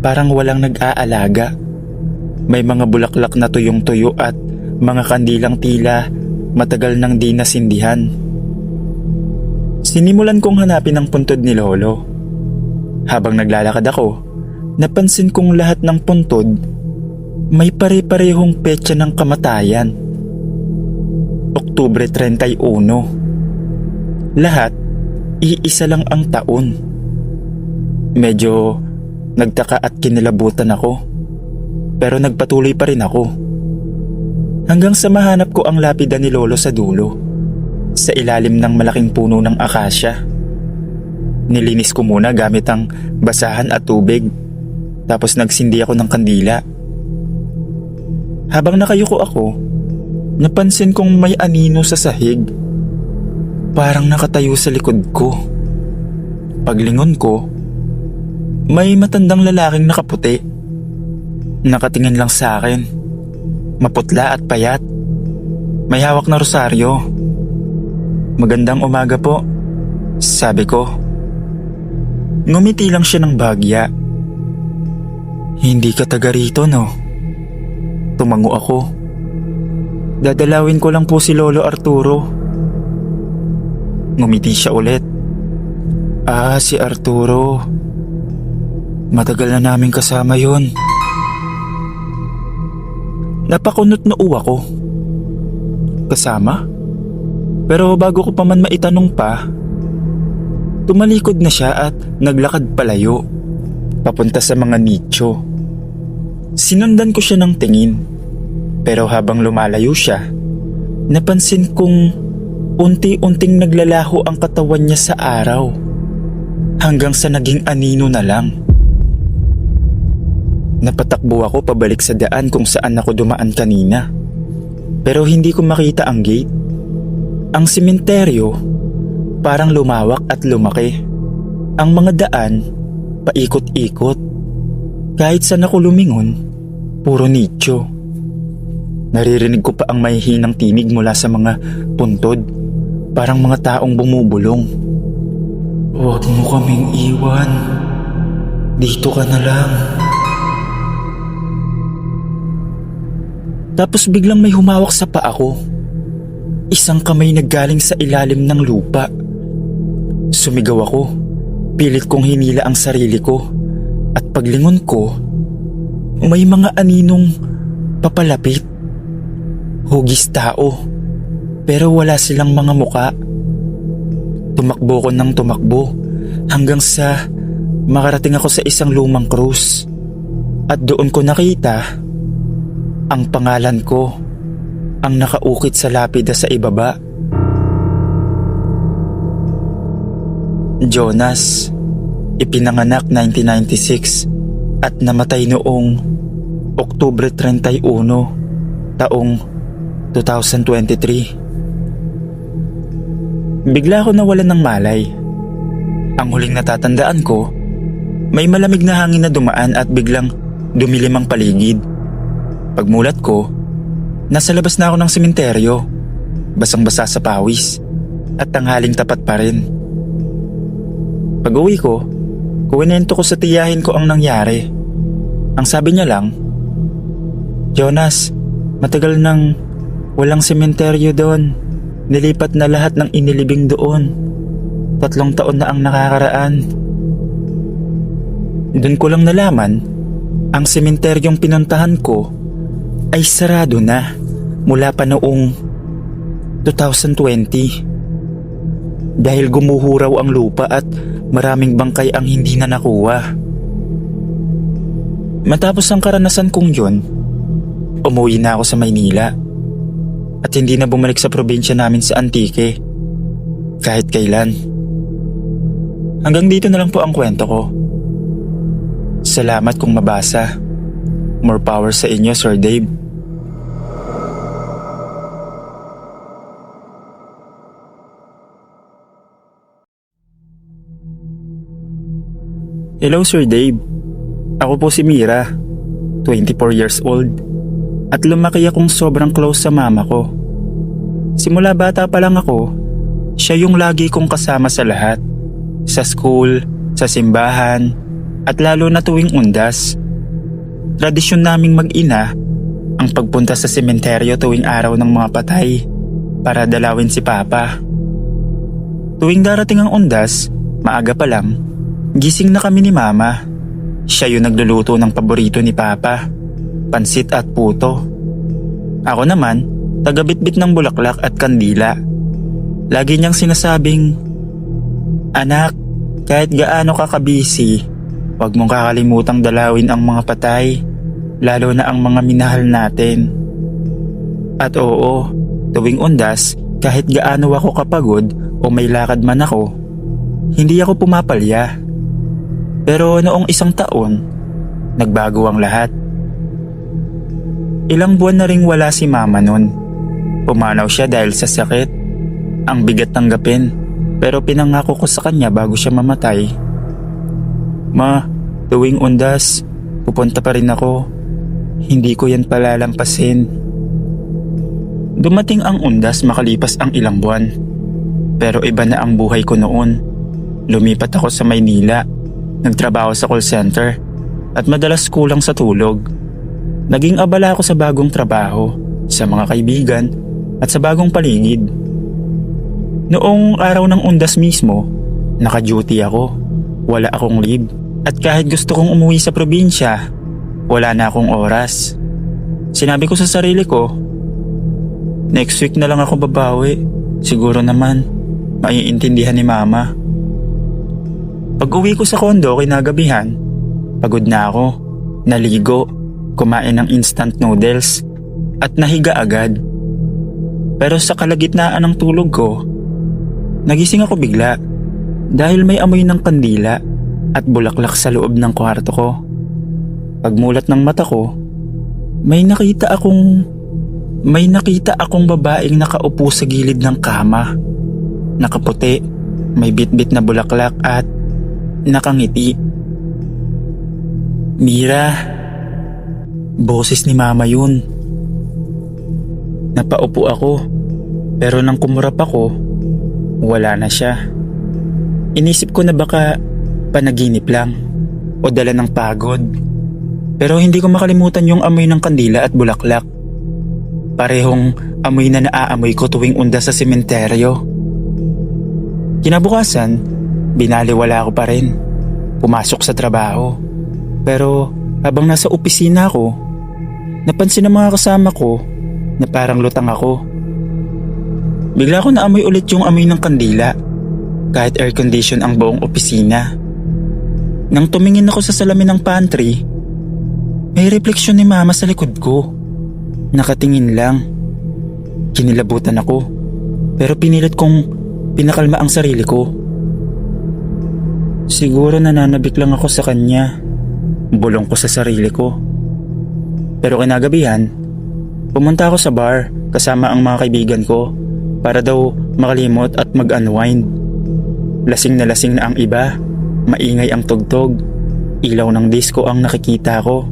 Speaker 1: Parang walang nag-aalaga. May mga bulaklak na tuyong-tuyo at mga kandilang tila matagal nang di nasindihan. Sinimulan kong hanapin ang puntod ni lolo. Habang naglalakad ako, napansin kong lahat ng puntod may pare-parehong petsa ng kamatayan. Oktubre 31. Lahat, iisa lang ang taon. Medyo nagtaka at kinilabutan ako, pero nagpatuloy pa rin ako. Hanggang sa mahanap ko ang lapida ni lolo sa dulo, sa ilalim ng malaking puno ng akasya. Nilinis ko muna gamit ang basahan at tubig, tapos nagsindi ako ng kandila. Habang nakayuko ako, napansin kong may anino sa sahig. Parang nakatayo sa likod ko. Paglingon ko, may matandang lalaking nakaputi. Nakatingin lang sa akin. Maputla at payat. May hawak na rosaryo. "Magandang umaga po," sabi ko. Ngumiti lang siya ng bagya. "Hindi ka taga rito, no?" Tumango ako. "Dadalawin ko lang po si Lolo Arturo." Ngumiti siya ulit. "Ah, si Arturo. Matagal na namin kasama yun." Napakunot na uwa ko. Kasama? Pero bago ko pa man maitanong pa, tumalikod na siya at naglakad palayo, papunta sa mga nicho. Sinundan ko siya ng tingin, pero habang lumalayo siya, napansin kong unti-unting naglalaho ang katawan niya sa araw, hanggang sa naging anino na lang. Napatakbo ako pabalik sa daan kung saan ako dumaan kanina, pero hindi ko makita ang gate. Ang sementeryo parang lumawak at lumaki. Ang mga daan paikot-ikot. Kahit saan ako lumingon, puro nicho. Naririnig ko pa ang mahihinang tinig mula sa mga puntod, parang mga taong bumubulong. "Huwag mo kaming iwan. Dito ka na lang." Tapos biglang may humawak sa paa ko. Isang kamay naggaling sa ilalim ng lupa. Sumigaw ako. Pilit kong hinila ang sarili ko. At paglingon ko, may mga aninong papalapit. Hugis tao, pero wala silang mga muka. Tumakbo ko ng tumakbo hanggang sa makarating ako sa isang lumang krus. At doon ko nakita ang pangalan ko, ang nakaukit sa lapida sa ibaba. Jonas, ipinanganak 1996 at namatay noong Oktubre 31, taong 2023. Bigla ako nawalan ng malay. Ang huling natatandaan ko, may malamig na hangin na dumaan at biglang dumilim ang paligid. Pagmulat ko, nasa labas na ako ng sementeryo, basang-basa sa pawis, at tanghaling tapat pa rin. Pag-uwi ko, kuwinento ko sa tiyahin ko ang nangyari. Ang sabi niya lang, "Jonas, matagal nang walang sementeryo doon. Nilipat na lahat ng inilibing doon. 3 taon na ang nakakaraan." Doon ko lang nalaman, ang sementeryong pinuntahan ko ay sarado na mula pa noong 2020 dahil gumuho raw ang lupa at maraming bangkay ang hindi na nakuha. Matapos ang karanasan kong yun, umuwi na ako sa Maynila at hindi na bumalik sa probinsya namin sa Antique kahit kailan. Hanggang dito na lang po ang kwento ko. Salamat kung mabasa. More power sa inyo, Sir Dave. Hello, Sir Dave. Ako po si Mira, 24 years old. At lumaki akong sobrang close sa mama ko. Simula bata pa lang ako, siya yung lagi kong kasama sa lahat. Sa school, sa simbahan, at lalo na tuwing undas. Tradisyon naming mag-ina ang pagpunta sa sementeryo tuwing araw ng mga patay para dalawin si Papa. Tuwing darating ang undas, maaga pa lang, gising na kami ni Mama. Siya yung nagluluto ng paborito ni Papa, pansit at puto. Ako naman, tagabitbit ng bulaklak at kandila. Lagi niyang sinasabing, "Anak, kahit gaano ka kabisi, huwag mong kakalimutang dalawin ang mga patay, lalo na ang mga minahal natin." At oo, tuwing undas, kahit gaano ako kapagod o may lakad man ako, hindi ako pumapalya. Pero noong 1 taon, nagbago ang lahat. Ilang buwan na ring wala si Mama nun. Pumanaw siya dahil sa sakit. Ang bigat tanggapin, pero pinangako ko sa kanya bago siya mamatay. Ma, tuwing undas, pupunta pa rin ako. Hindi ko yan palalampasin. Dumating ang undas makalipas ang ilang buwan. Pero iba na ang buhay ko noon. Lumipat ako sa Maynila. Nagtrabaho sa call center at madalas kulang sa tulog. Naging abala ako sa bagong trabaho, sa mga kaibigan at sa bagong paligid. Noong araw ng undas mismo, naka-duty ako. Wala akong leave at kahit gusto kong umuwi sa probinsya, wala na akong oras. Sinabi ko sa sarili ko, next week na lang ako babawi. Siguro naman, maiintindihan ni Mama. Pag uwi ko sa kondo kinagabihan, pagod na ako, naligo, kumain ng instant noodles, at nahiga agad. Pero sa kalagitnaan ng tulog ko, nagising ako bigla dahil may amoy ng kandila at bulaklak sa loob ng kwarto ko. Pagmulat ng mata ko, may nakita akong babaeng nakaupo sa gilid ng kama. Nakaputi, may bitbit na bulaklak at nakangiti. Mira, boses ni Mama yun. Napaupo ako, pero nang kumurap ako, wala na siya. Inisip ko na baka panaginip lang o dala ng pagod. Pero hindi ko makalimutan yung amoy ng kandila at bulaklak. Parehong amoy na naaamoy ko tuwing undas sa sementeryo. Kinabukasan, binaliwala ko pa rin. Pumasok sa trabaho. Pero habang nasa opisina ako, napansin ng mga kasama ko na parang lutang ako. Bigla ko naamoy ulit yung amoy ng kandila, kahit air condition ang buong opisina. Nang tumingin ako sa salamin ng pantry, may refleksyon ni Mama sa likod ko. Nakatingin lang. Kinilabutan ako, pero pinilit kong pinakalma ang sarili ko. Siguro nananabik lang ako sa kanya, bulong ko sa sarili ko. Pero kinagabihan, pumunta ako sa bar kasama ang mga kaibigan ko para daw makalimot at mag-unwind. Lasing na ang iba, maingay ang tugtog, ilaw ng disco ang nakikita ko.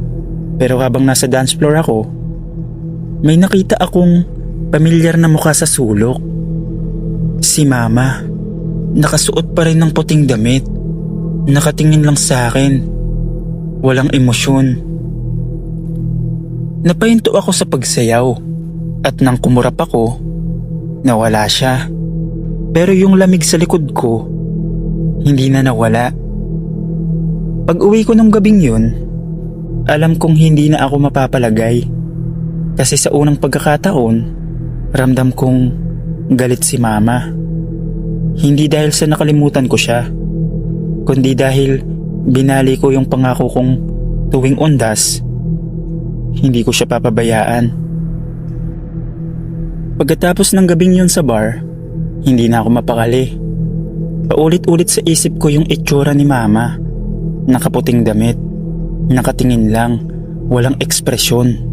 Speaker 1: Pero habang nasa dance floor ako, may nakita akong pamilyar na mukha sa sulok. Si Mama, nakasuot pa rin ng puting damit, nakatingin lang sa akin, walang emosyon. Napahinto ako sa pagsayaw at nang kumurap ako, nawala siya. Pero yung lamig sa likod ko, hindi na nawala. Pag uwi ko nung gabing yun, alam kong hindi na ako mapapalagay. Kasi sa unang pagkakataon, ramdam kong galit si Mama. Hindi dahil sa nakalimutan ko siya, kundi dahil binali ko yung pangako kong tuwing undas, hindi ko siya papabayaan. Pagkatapos ng gabing yun sa bar, hindi na ako mapakali. Paulit-ulit sa isip ko yung itsura ni Mama. Nakaputing damit, nakatingin lang, walang ekspresyon.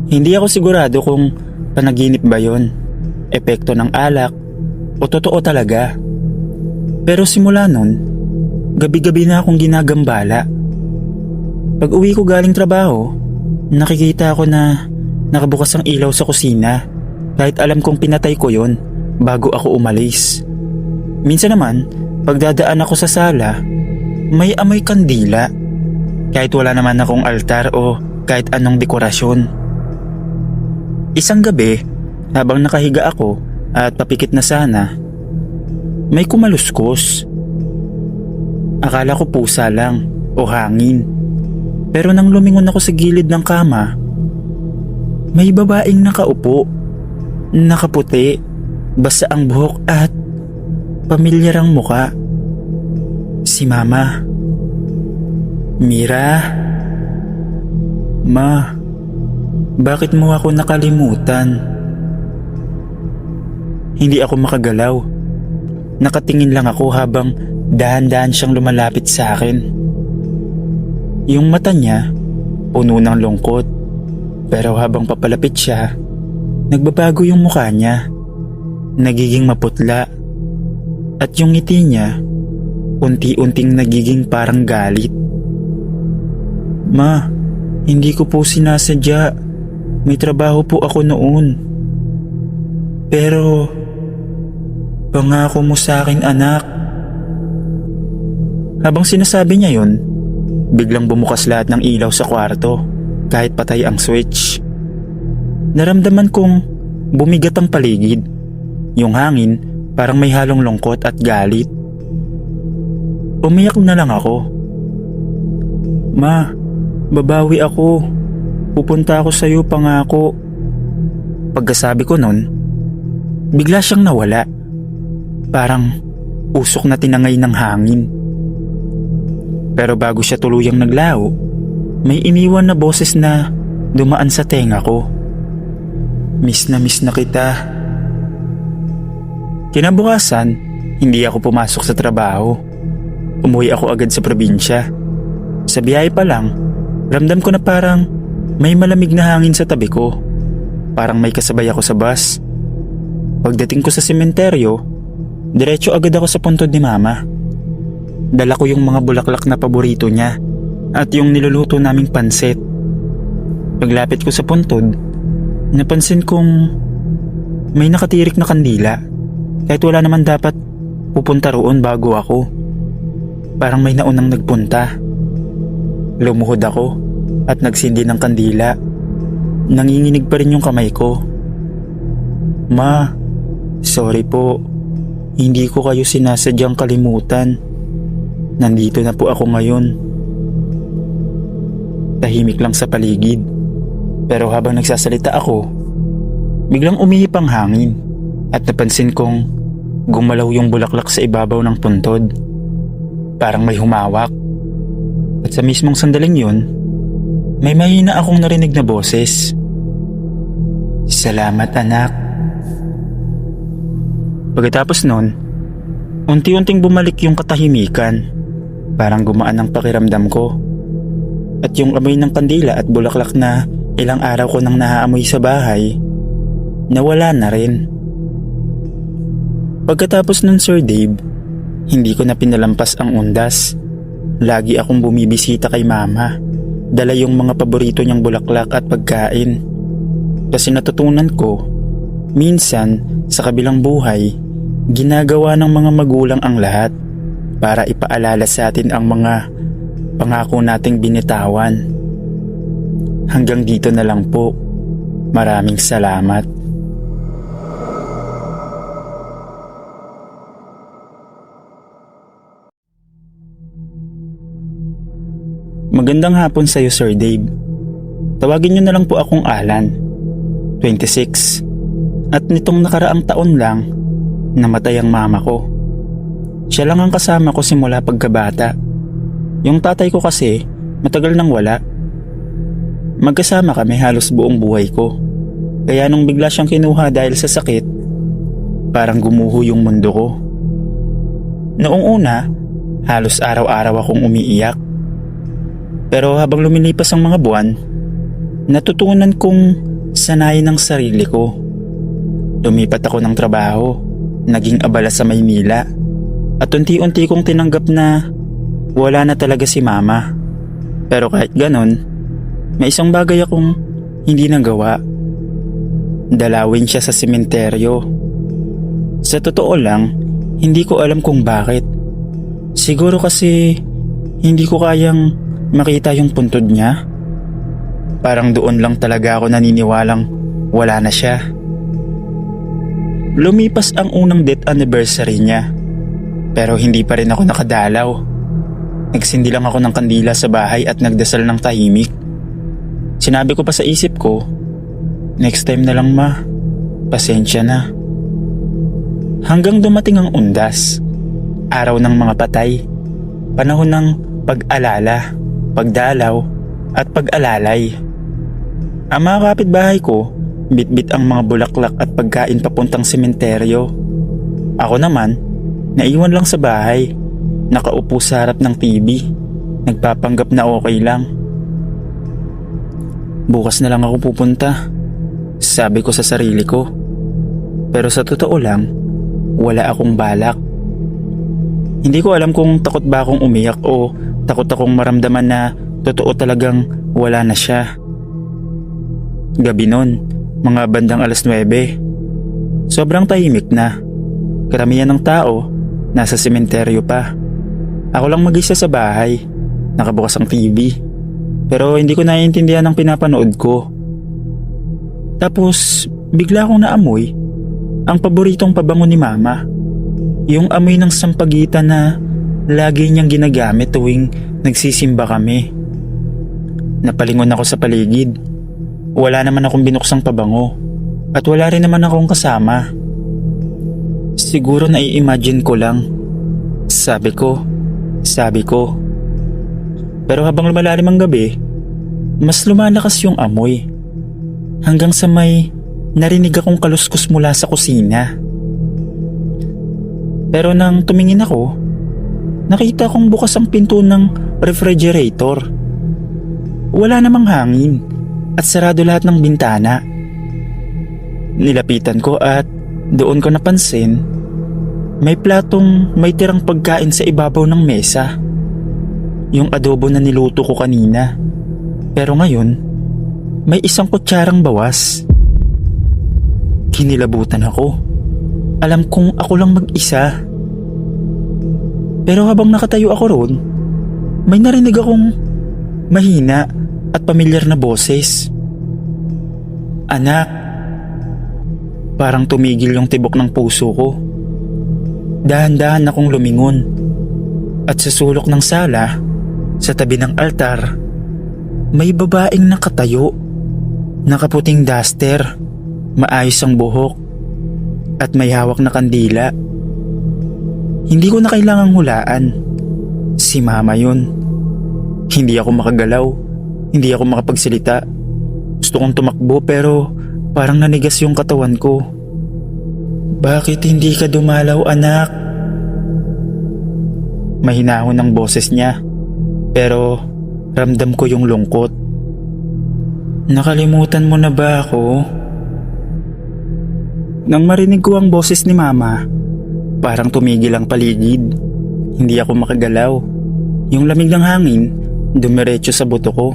Speaker 1: Hindi ako sigurado kung panaginip ba yun, epekto ng alak, o totoo talaga. Pero simula nun, gabi-gabi na akong ginagambala. Pag uwi ko galing trabaho, nakikita ko na nakabukas ang ilaw sa kusina, kahit alam kong pinatay ko yon bago ako umalis. Minsan naman, pagdadaan ako sa sala, may amoy kandila, kahit wala naman akong altar o kahit anong dekorasyon. Isang gabi, habang nakahiga ako at papikit na sana, may kumaluskos. Akala ko pusa lang o hangin. Pero nang lumingon ako sa gilid ng kama, may babaeng nakaupo, nakaputi, basa ang buhok at pamilyar ang muka. Si Mama. Mira. Ma, bakit mo ako nakalimutan? Hindi ako makagalaw. Nakatingin lang ako habang dahan-dahan siyang lumalapit sa akin. Yung mata niya, puno ng lungkot. Pero habang papalapit siya, nagbabago yung mukha niya. Nagiging maputla. At yung ngiti niya, unti-unting nagiging parang galit. Ma, hindi ko po sinasadya. May trabaho po ako noon. Pero, pangako mo sa akin anak. Habang sinasabi niya yun, biglang bumukas lahat ng ilaw sa kwarto kahit patay ang switch. Naramdaman kong bumigat ang paligid. Yung hangin parang may halong lungkot at galit. Umiyak na lang ako. Ma, babawi ako. Pupunta ako sa iyo, pangako. Pagkasabi ko nun, bigla siyang nawala. Parang usok na tinangay ng hangin. Pero bago siya tuluyang naglaho, may iniwan na boses na dumaan sa tenga ko. Miss na kita. Kinabukasan, hindi ako pumasok sa trabaho. Umuwi ako agad sa probinsya. Sa biyahe pa lang, ramdam ko na parang may malamig na hangin sa tabi ko. Parang may kasabay ako sa bus. Pagdating ko sa sementeryo, diretso agad ako sa puntod ni Mama. Dala ko yung mga bulaklak na paborito niya at yung niluluto naming pansit. Paglapit ko sa puntod, napansin kong may nakatirik na kandila kahit wala naman dapat pupunta roon bago ako. Parang may naunang nagpunta. Lumuhod ako at nagsindi ng kandila. Nanginginig pa rin yung kamay ko. Ma, sorry po. Hindi ko kayo sinasadyang kalimutan. Nandito na po ako ngayon. Tahimik lang sa paligid. Pero habang nagsasalita ako, biglang umihip ang hangin at napansin kong gumalaw yung bulaklak sa ibabaw ng puntod. Parang may humawak. At sa mismong sandaling yun, may mahina akong narinig na boses. Salamat anak. Pagkatapos nun, unti-unting bumalik yung katahimikan. Parang gumaan ang pakiramdam ko. At yung amoy ng kandila at bulaklak na ilang araw ko nang naaamoy sa bahay, nawala na rin. Pagkatapos nun, Sir Dave, hindi ko na pinalampas ang undas. Lagi akong bumibisita kay Mama. Dala yung mga paborito niyang bulaklak at pagkain. Kasi natutunan ko, minsan sa kabilang buhay, ginagawa ng mga magulang ang lahat para ipaalala sa atin ang mga pangako nating binitawan. Hanggang dito na lang po. Maraming salamat. Magandang hapon sa iyo, Sir Dave. Tawagin niyo na lang po akong Alan, 26. At nitong nakaraang taon lang, namatay ang mama ko. Siya lang ang kasama ko simula pagkabata. Yung tatay ko kasi, matagal nang wala. Magkasama kami halos buong buhay ko. Kaya nung bigla siyang kinuha dahil sa sakit, parang gumuho yung mundo ko. Noong una, halos araw-araw akong umiiyak. Pero habang lumilipas ang mga buwan, natutunan kong sanayin ang sarili ko. Lumipat ako ng trabaho, naging abala sa Maynila, at unti-unti kong tinanggap na wala na talaga si Mama. Pero kahit ganon, may isang bagay akong hindi nagawa. Dalawin siya sa sementeryo. Sa totoo lang, hindi ko alam kung bakit. Siguro kasi hindi ko kayang makita yung puntod niya. Parang doon lang talaga ako naniniwalang wala na siya. Lumipas ang unang death anniversary niya, pero hindi pa rin ako nakadalaw. Nagsindi lang ako ng kandila sa bahay at nagdasal ng tahimik. Sinabi ko pa sa isip ko, next time na lang ma, pasensya na. Hanggang dumating ang undas, araw ng mga patay, panahon ng pag-alala, pagdalaw at pag-alalay. Ang mga kapitbahay ko, bitbit ang mga bulaklak at pagkain papuntang sementeryo. Ako naman, naiwan lang sa bahay, nakaupo sa harap ng TV, nagpapanggap na okay lang. Bukas na lang ako pupunta. sabi ko sa sarili ko. Pero sa totoo lang, wala akong balak. Hindi ko alam kung takot ba akong umiyak o takot akong maramdaman na totoo talagang wala na siya. Gabi nun, mga bandang 9:00. Sobrang tahimik na. Karamihan ng tao, nasa sementeryo pa. Ako lang mag-isa sa bahay, nakabukas ang TV. Pero hindi ko naiintindihan ang pinapanood ko. Tapos, bigla akong naamoy ang paboritong pabango ni Mama. Yung amoy ng sampagitan na lagi niyang ginagamit tuwing nagsisimba kami. Napalingon ako sa paligid. Wala naman akong binuksang pabango. At wala rin naman akong kasama. Siguro nai-imagine ko lang. Sabi ko. Pero habang lumalalim ang gabi, mas lumalakas yung amoy. Hanggang sa may narinig akong kaluskos mula sa kusina. Pero nang tumingin ako, nakita kong bukas ang pinto ng refrigerator. Wala namang hangin at sarado lahat ng bintana. Nilapitan ko at doon ko napansin may platong may tirang pagkain sa ibabaw ng mesa. Yung adobo na niluto ko kanina. Pero ngayon, may isang kutsarang bawas. Kinilabutan ako. Alam kong ako lang mag-isa. Pero habang nakatayo ako roon, may narinig akong mahina at pamilyar na boses. Anak. Parang tumigil yung tibok ng puso ko. Dahan-dahan akong lumingon. At sa sulok ng sala, sa tabi ng altar, may babaeng nakatayo. Nakaputing duster, maayos ang buhok, at may hawak na kandila. Hindi ko na kailangang hulaan. Si Mama yun. Hindi ako makagalaw. Hindi ako makapagsalita. Gusto kong tumakbo pero parang nanigas yung katawan ko. Bakit hindi ka dumalaw, anak? Mahinahon ang boses niya. Pero ramdam ko yung lungkot. Nakalimutan mo na ba ako? Nang marinig ko ang boses ni Mama, parang tumigil ang paligid. Hindi ako makagalaw. Yung lamig ng hangin, dumiretso sa buto ko.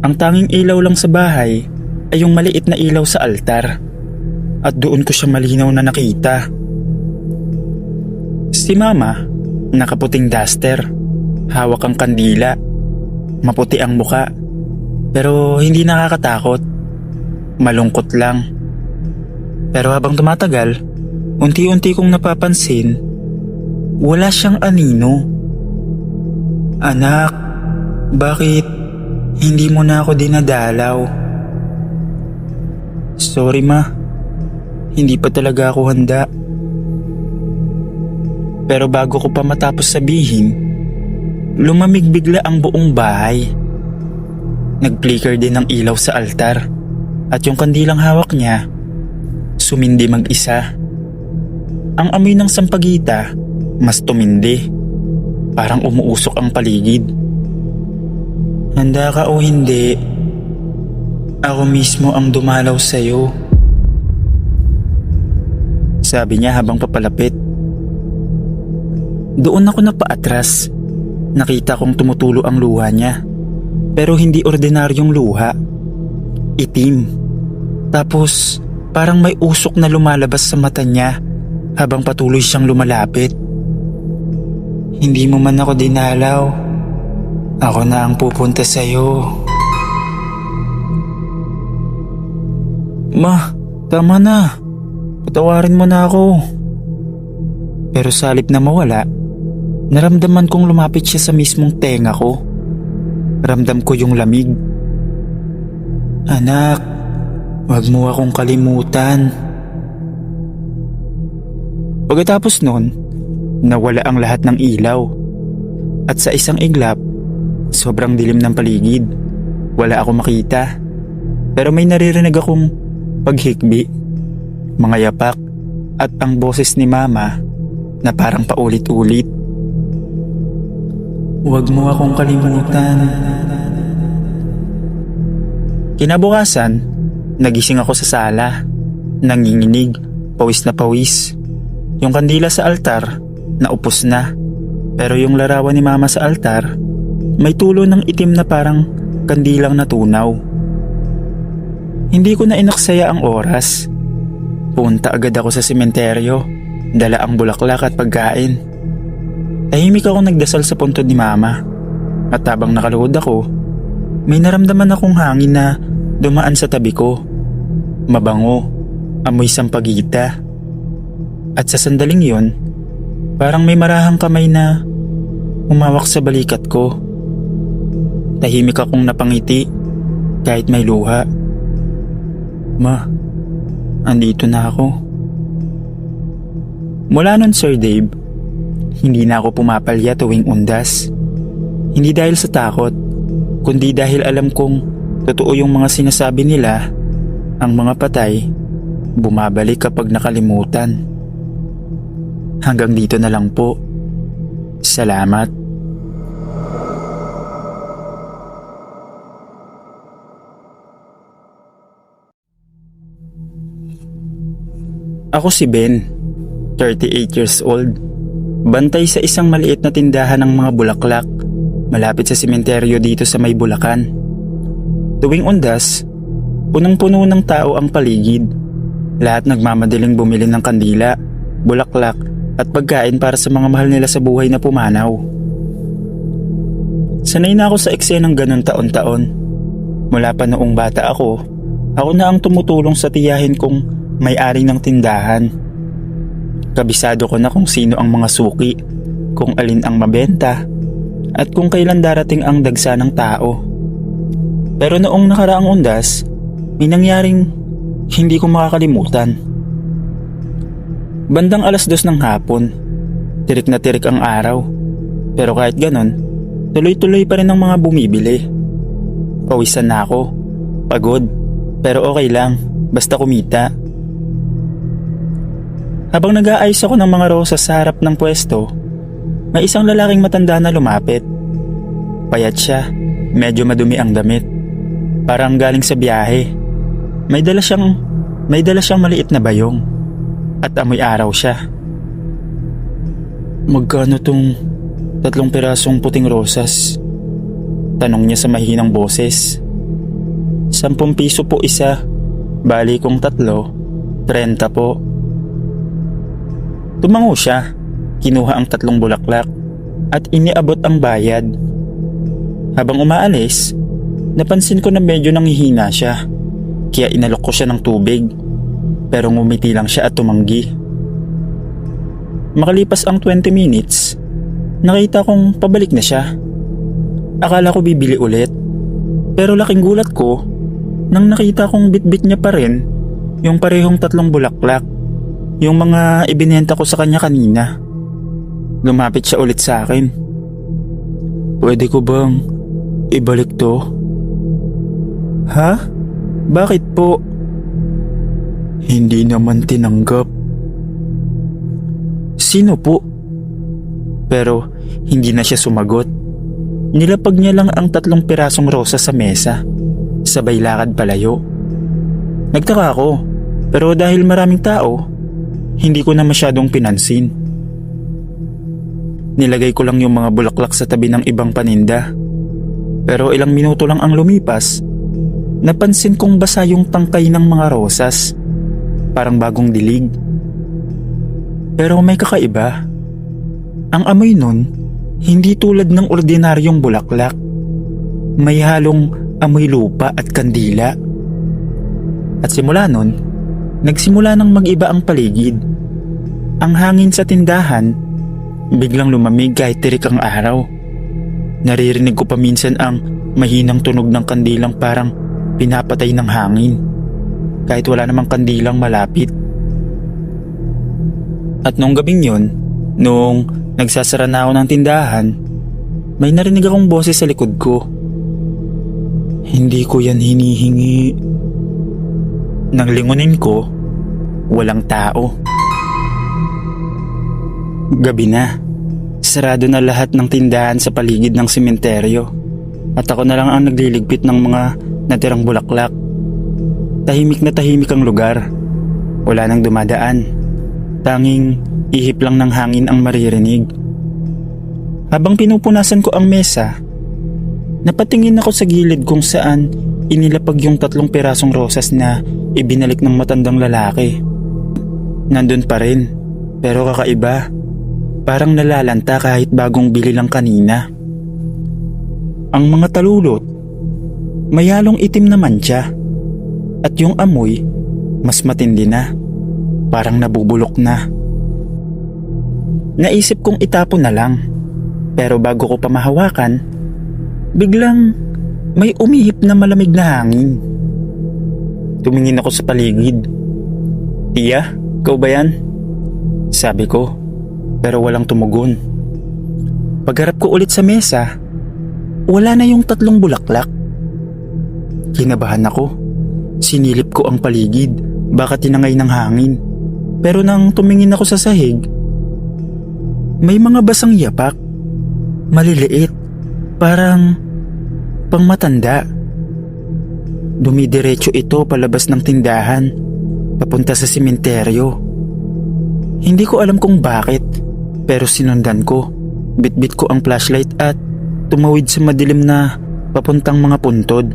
Speaker 1: Ang tanging ilaw lang sa bahay ay yung maliit na ilaw sa altar. At doon ko siya malinaw na nakita. Si Mama, nakaputing duster, hawak ang kandila, maputi ang muka. Pero hindi nakakatakot, malungkot lang. Pero habang tumatagal, unti-unti kong napapansin, wala siyang anino. Anak, bakit hindi mo na ako dinadalaw? Sorry Ma, hindi pa talaga ako handa. Pero bago ko pa matapos sabihin, lumamig bigla ang buong bahay. Nag-flicker din ang ilaw sa altar at yung kandilang hawak niya, sumindi mag-isa. Ang amoy ng sampagita, mas tumindi. Parang umuusok ang paligid. Handa ka o hindi, ako mismo ang dumalaw sa'yo. Sabi niya habang papalapit. Doon ako napaatras. Nakita kong tumutulo ang luha niya. Pero hindi ordinaryong luha. Itim. Tapos parang may usok na lumalabas sa mata niya habang patuloy siyang lumalapit. Hindi mo man ako dinalaw. Ako na ang pupunta sa'yo. Ma, tama na. Patawarin mo na ako. Pero sa halip na mawala, naramdaman kong lumapit siya sa mismong tenga ko. Ramdam ko yung lamig. Anak, wag mo akong kalimutan. Pagkatapos nun, nawala ang lahat ng ilaw. At sa isang iglap, sobrang dilim ng paligid. Wala akong makita. Pero may naririnig akong paghikbi, mga yapak, at ang boses ni Mama na parang paulit-ulit. Huwag mo akong kalimutan. Kinabukasan, Nagising ako sa sala, nanginginig, pawis na pawis. Yung kandila sa altar, naupos na. Pero yung larawan ni Mama sa altar, may tulo ng itim na parang kandilang natunaw. Hindi ko na inaksaya ang oras. Punta agad ako sa sementeryo, dala ang bulaklak at pagkain. Tahimik ako nagdasal sa puntod ni Mama. At habang nakaluhod ako, may naramdaman akong hangin na dumaan sa tabi ko. Mabango, amoy sampagita. At sa sandaling yun, parang may marahang kamay na umawak sa balikat ko. Tahimik akong napangiti kahit may luha. Ma, andito na ako. Mula nun, Sir Dave, hindi na ako pumapalya tuwing undas. Hindi dahil sa takot, kundi dahil alam kong totoo yung mga sinasabi nila. Ang mga patay, bumabalik kapag nakalimutan. Hanggang dito na lang po. Salamat. Ako si Ben, 38 years old. Bantay sa isang maliit na tindahan ng mga bulaklak malapit sa sementeryo dito sa May Bulacan. Tuwing undas, punong-puno ng tao ang paligid. Lahat nagmamadaling bumili ng kandila, bulaklak at pagkain para sa mga mahal nila sa buhay na pumanaw. Sanay na ako sa eksenang ganun taon-taon. Mula pa noong bata ako na ang tumutulong sa tiyahin kong may-ari ng tindahan. Kabisado ko na kung sino ang mga suki, kung alin ang mabenta, at kung kailan darating ang dagsa ng tao. Pero noong nakaraang undas, may nangyaring hindi ko makakalimutan. Bandang 2:00 ng hapon, tirik na tirik ang araw. Pero kahit ganon, tuloy-tuloy pa rin ang mga bumibili. Pawisan na ako, pagod, pero okay lang, basta kumita. Habang nag-aayos ako ng mga rosas sa harap ng pwesto, may isang lalaking matanda na lumapit. Payat siya, medyo madumi ang damit. Parang galing sa biyahe. May dala siyang maliit na bayong. At amoy araw siya. Magkano tong 3 pirasong puting rosas? Tanong niya sa mahinang boses. 10 piso po isa. Bali kung 3, 30 po. Tumango siya. Kinuha ang 3 bulaklak at iniabot ang bayad. Habang umaalis, napansin ko na medyo nanghihina siya, kaya inalok ko siya ng tubig. Pero ngumiti lang siya at tumanggi. Makalipas ang 20 minutes, nakita kong pabalik na siya. Akala ko bibili ulit, pero laking gulat ko nang nakita kong bitbit niya pa rin yung parehong 3 bulaklak, yung mga ibinenta ko sa kanya kanina. Lumapit siya ulit sa akin. Pwede ko bang ibalik to? Ha? Bakit po? Hindi naman tinanggap. Sino po? Pero hindi na siya sumagot. Nilapag niya lang ang 3 pirasong rosa sa mesa. Sabay lakad palayo. Nagtaka ako, pero dahil maraming tao, hindi ko na masyadong pinansin. Nilagay ko lang yung mga bulaklak sa tabi ng ibang paninda. Pero ilang minuto lang ang lumipas, napansin kong basa yung tangkay ng mga rosas. Parang bagong dilig. Pero may kakaiba. Ang amoy nun, hindi tulad ng ordinaryong bulaklak. May halong amoy lupa at kandila. At simula nun, nagsimula nang mag-iba ang paligid. Ang hangin sa tindahan, biglang lumamig kahit tirik ang araw. Naririnig ko pa minsan ang mahinang tunog ng kandilang parang pinapatay ng hangin, kahit wala namang kandilang malapit. At nung gabing yun, nung nagsasara na ako ng tindahan, may narinig akong boses sa likod ko. Hindi ko yan hinihingi. Nang lingunin ko, walang tao. Gabi na. Sarado na lahat ng tindahan sa paligid ng sementeryo. At ako na lang ang nagliligpit ng mga natirang bulaklak. na tahimik ang lugar. Wala nang dumadaan. Tanging ihip lang ng hangin ang maririnig. Habang pinupunasan ko ang mesa, napatingin ako sa gilid kung saan inilapag yung 3 pirasong rosas na ibinalik ng matandang lalaki. Nandun pa rin, pero kakaiba. Parang nalalanta kahit bagong bili lang kanina. Ang mga talulot, may halong itim na mancha. At yung amoy, mas matindi na. Parang nabubulok na. Naisip kong itapon na lang. Pero bago ko pa mahawakan, biglang may umihip na malamig na hangin. Tumingin ako sa paligid. "Tia, ikaw ba yan?" Sabi ko, pero walang tumugon. Pagharap ko ulit sa mesa, wala na yung 3 bulaklak. Kinabahan ako. Sinilip ko ang paligid, baka tinangay ng hangin. Pero nang tumingin ako sa sahig, may mga basang yapak. Maliliit, parang pangmatanda. Dumidiretso ito palabas ng tindahan, papunta sa sementeryo. Hindi ko alam kung bakit, pero sinundan ko. Bitbit ko ang flashlight at tumawid sa madilim na papuntang mga puntod.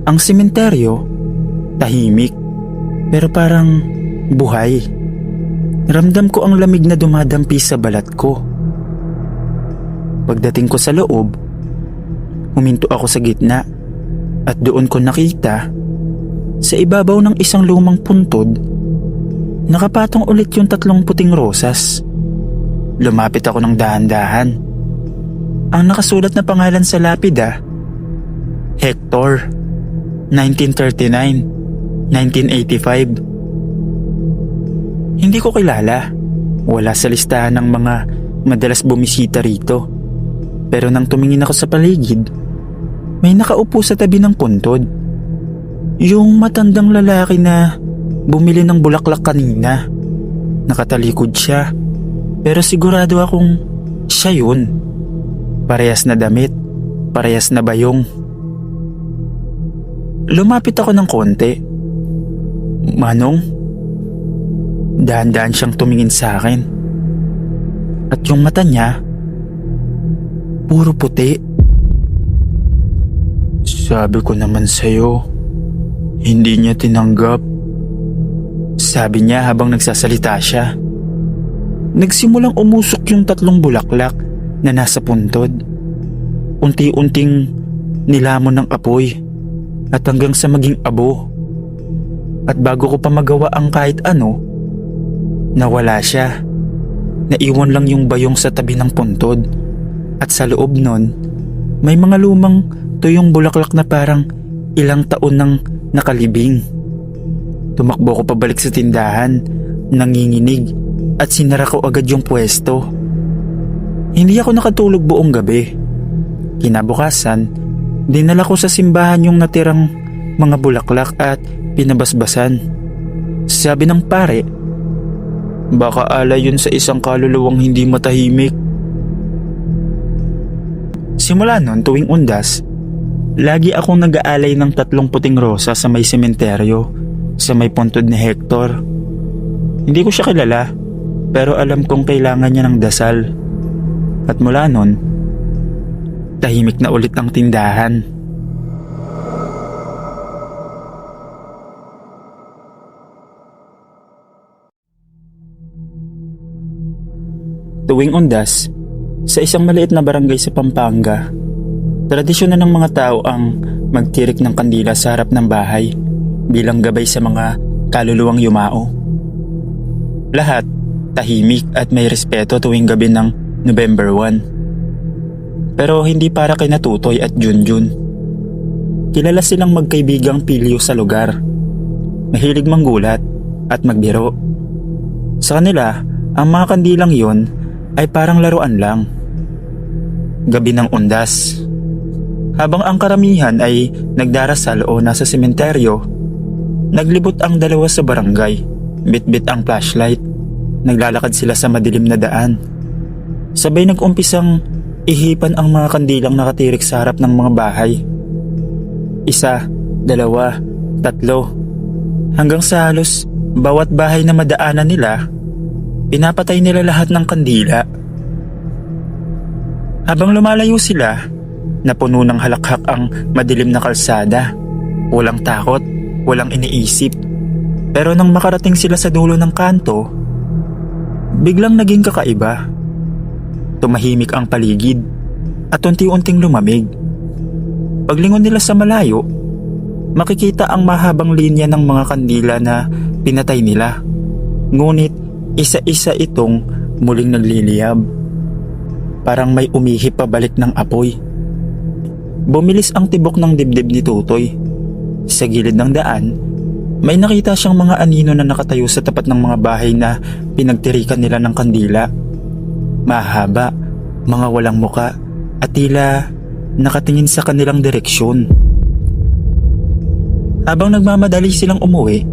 Speaker 1: Ang sementeryo, tahimik, pero parang buhay. Ramdam ko ang lamig na dumadampi sa balat ko. Pagdating ko sa loob, huminto ako sa gitna at doon ko nakita sa ibabaw ng isang lumang puntod, nakapatong ulit yung 3 puting rosas. Lumapit ako ng dahan-dahan. Ang nakasulat na pangalan sa lapida, Hector, 1939, 1985. Hindi ko kilala. Wala sa listahan ng mga madalas bumisita rito. Pero nang tumingin ako sa paligid, may nakaupo sa tabi ng puntod. Yung matandang lalaki na bumili ng bulaklak kanina. Nakatalikod siya. Pero sigurado akong siya yun. Parehas na damit, parehas na bayong. Lumapit ako ng konti. "Manong?" Dahan-dahan siyang tumingin sa akin. At yung mata niya, puro puti. "Sabi ko naman sa'yo." Hindi niya tinanggap. Sabi niya habang nagsasalita siya. Nagsimulang umusok yung 3 bulaklak na nasa puntod. Unti-unting nilamon ng apoy at hanggang sa maging abo. At bago ko pa magawa ang kahit ano, nawala siya. Naiwan lang yung bayong sa tabi ng puntod. At sa loob nun, may mga lumang tuyong bulaklak na parang ilang taon nang nakalibing. Tumakbo ko pabalik sa tindahan, nanginginig at sinara ko agad yung pwesto. Hindi ako nakatulog buong gabi. Kinabukasan, dinala ko sa simbahan yung natirang mga bulaklak at pinabasbasan. Sabi ng pare, baka alay yun sa isang kaluluwang hindi matahimik. Simula nun tuwing Undas, lagi akong nag-aalay ng 3 puting rosa sa may sementeryo, sa may puntod ni Hector. Hindi ko siya kilala, pero alam kong kailangan niya ng dasal. At mula nun, tahimik na ulit ang tindahan. Tuwing Undas, sa isang maliit na barangay sa Pampanga, tradisyon na ng mga tao ang magtirik ng kandila sa harap ng bahay bilang gabay sa mga kaluluwang yumao. Lahat tahimik at may respeto tuwing gabi ng November 1. Pero hindi para kay Natutoy at Junjun. Kilala silang magkaibigang pilyo sa lugar. Mahilig manggulat at magbiro. Sa kanila, ang mga kandilang yon ay parang laruan lang. Gabi ng Undas. Habang ang karamihan ay nagdarasal o nasa sementeryo, naglibot ang 2 sa barangay, bitbit ang flashlight. Naglalakad sila sa madilim na daan. Sabay nag-umpisang ihipan ang mga kandilang nakatirik sa harap ng mga bahay. 1, 2, 3. Hanggang sa halos bawat bahay na madaanan nila, pinapatay nila lahat ng kandila. Habang lumalayo sila, napuno ng halakhak ang madilim na kalsada. Walang takot, walang iniisip. Pero nang makarating sila sa dulo ng kanto, biglang naging kakaiba. Tumahimik ang paligid at unti-unting lumamig. Paglingon nila sa malayo, makikita ang mahabang linya ng mga kandila na pinatay nila. Ngunit isa-isa itong muling nagliliyab. Parang may umihip pabalik ng apoy. Bumilis ang tibok ng dibdib ni Tutoy. Sa gilid ng daan, may nakita siyang mga anino na nakatayo sa tapat ng mga bahay na pinagtirikan nila ng kandila. Mahaba, mga walang muka at tila nakatingin sa kanilang direksyon. Habang nagmamadali silang umuwi,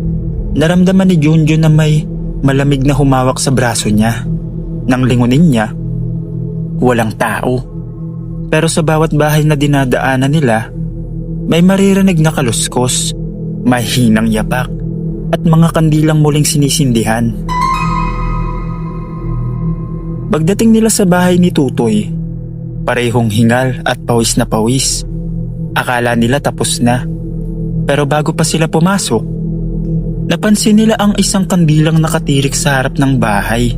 Speaker 1: naramdaman ni Junjun na may malamig na humawak sa braso niya. Nang lingunin niya, walang tao. Pero sa bawat bahay na dinadaanan nila, may maririnig na kaluskos, mahinang yapak, at mga kandilang muling sinisindihan. Pagdating nila sa bahay ni Tutoy, parehong hingal at pawis na pawis. Akala nila tapos na. Pero bago pa sila pumasok, napansin nila ang isang kandilang nakatirik sa harap ng bahay.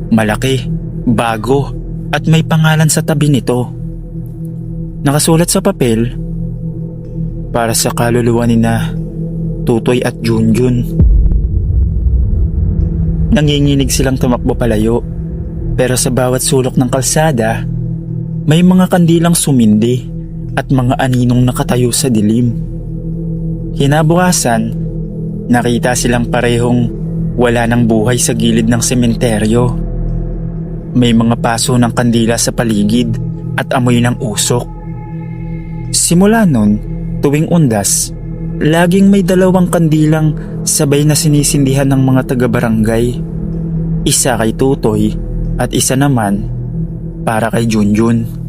Speaker 1: Malaki, bago, at may pangalan sa tabi nito. Nakasulat sa papel, para sa kaluluwa ni na Tutoy at Junjun. Nanginginig silang tumakbo palayo, pero sa bawat sulok ng kalsada, may mga kandilang sumindi at mga aninong nakatayo sa dilim. Kinabukasan, nakita silang parehong wala ng buhay sa gilid ng sementeryo. May mga paso ng kandila sa paligid at amoy ng usok. Simula nun, tuwing undas, laging may 2 kandilang sabay na sinisindihan ng mga taga-barangay. Isa kay Tutoy at isa naman para kay Junjun.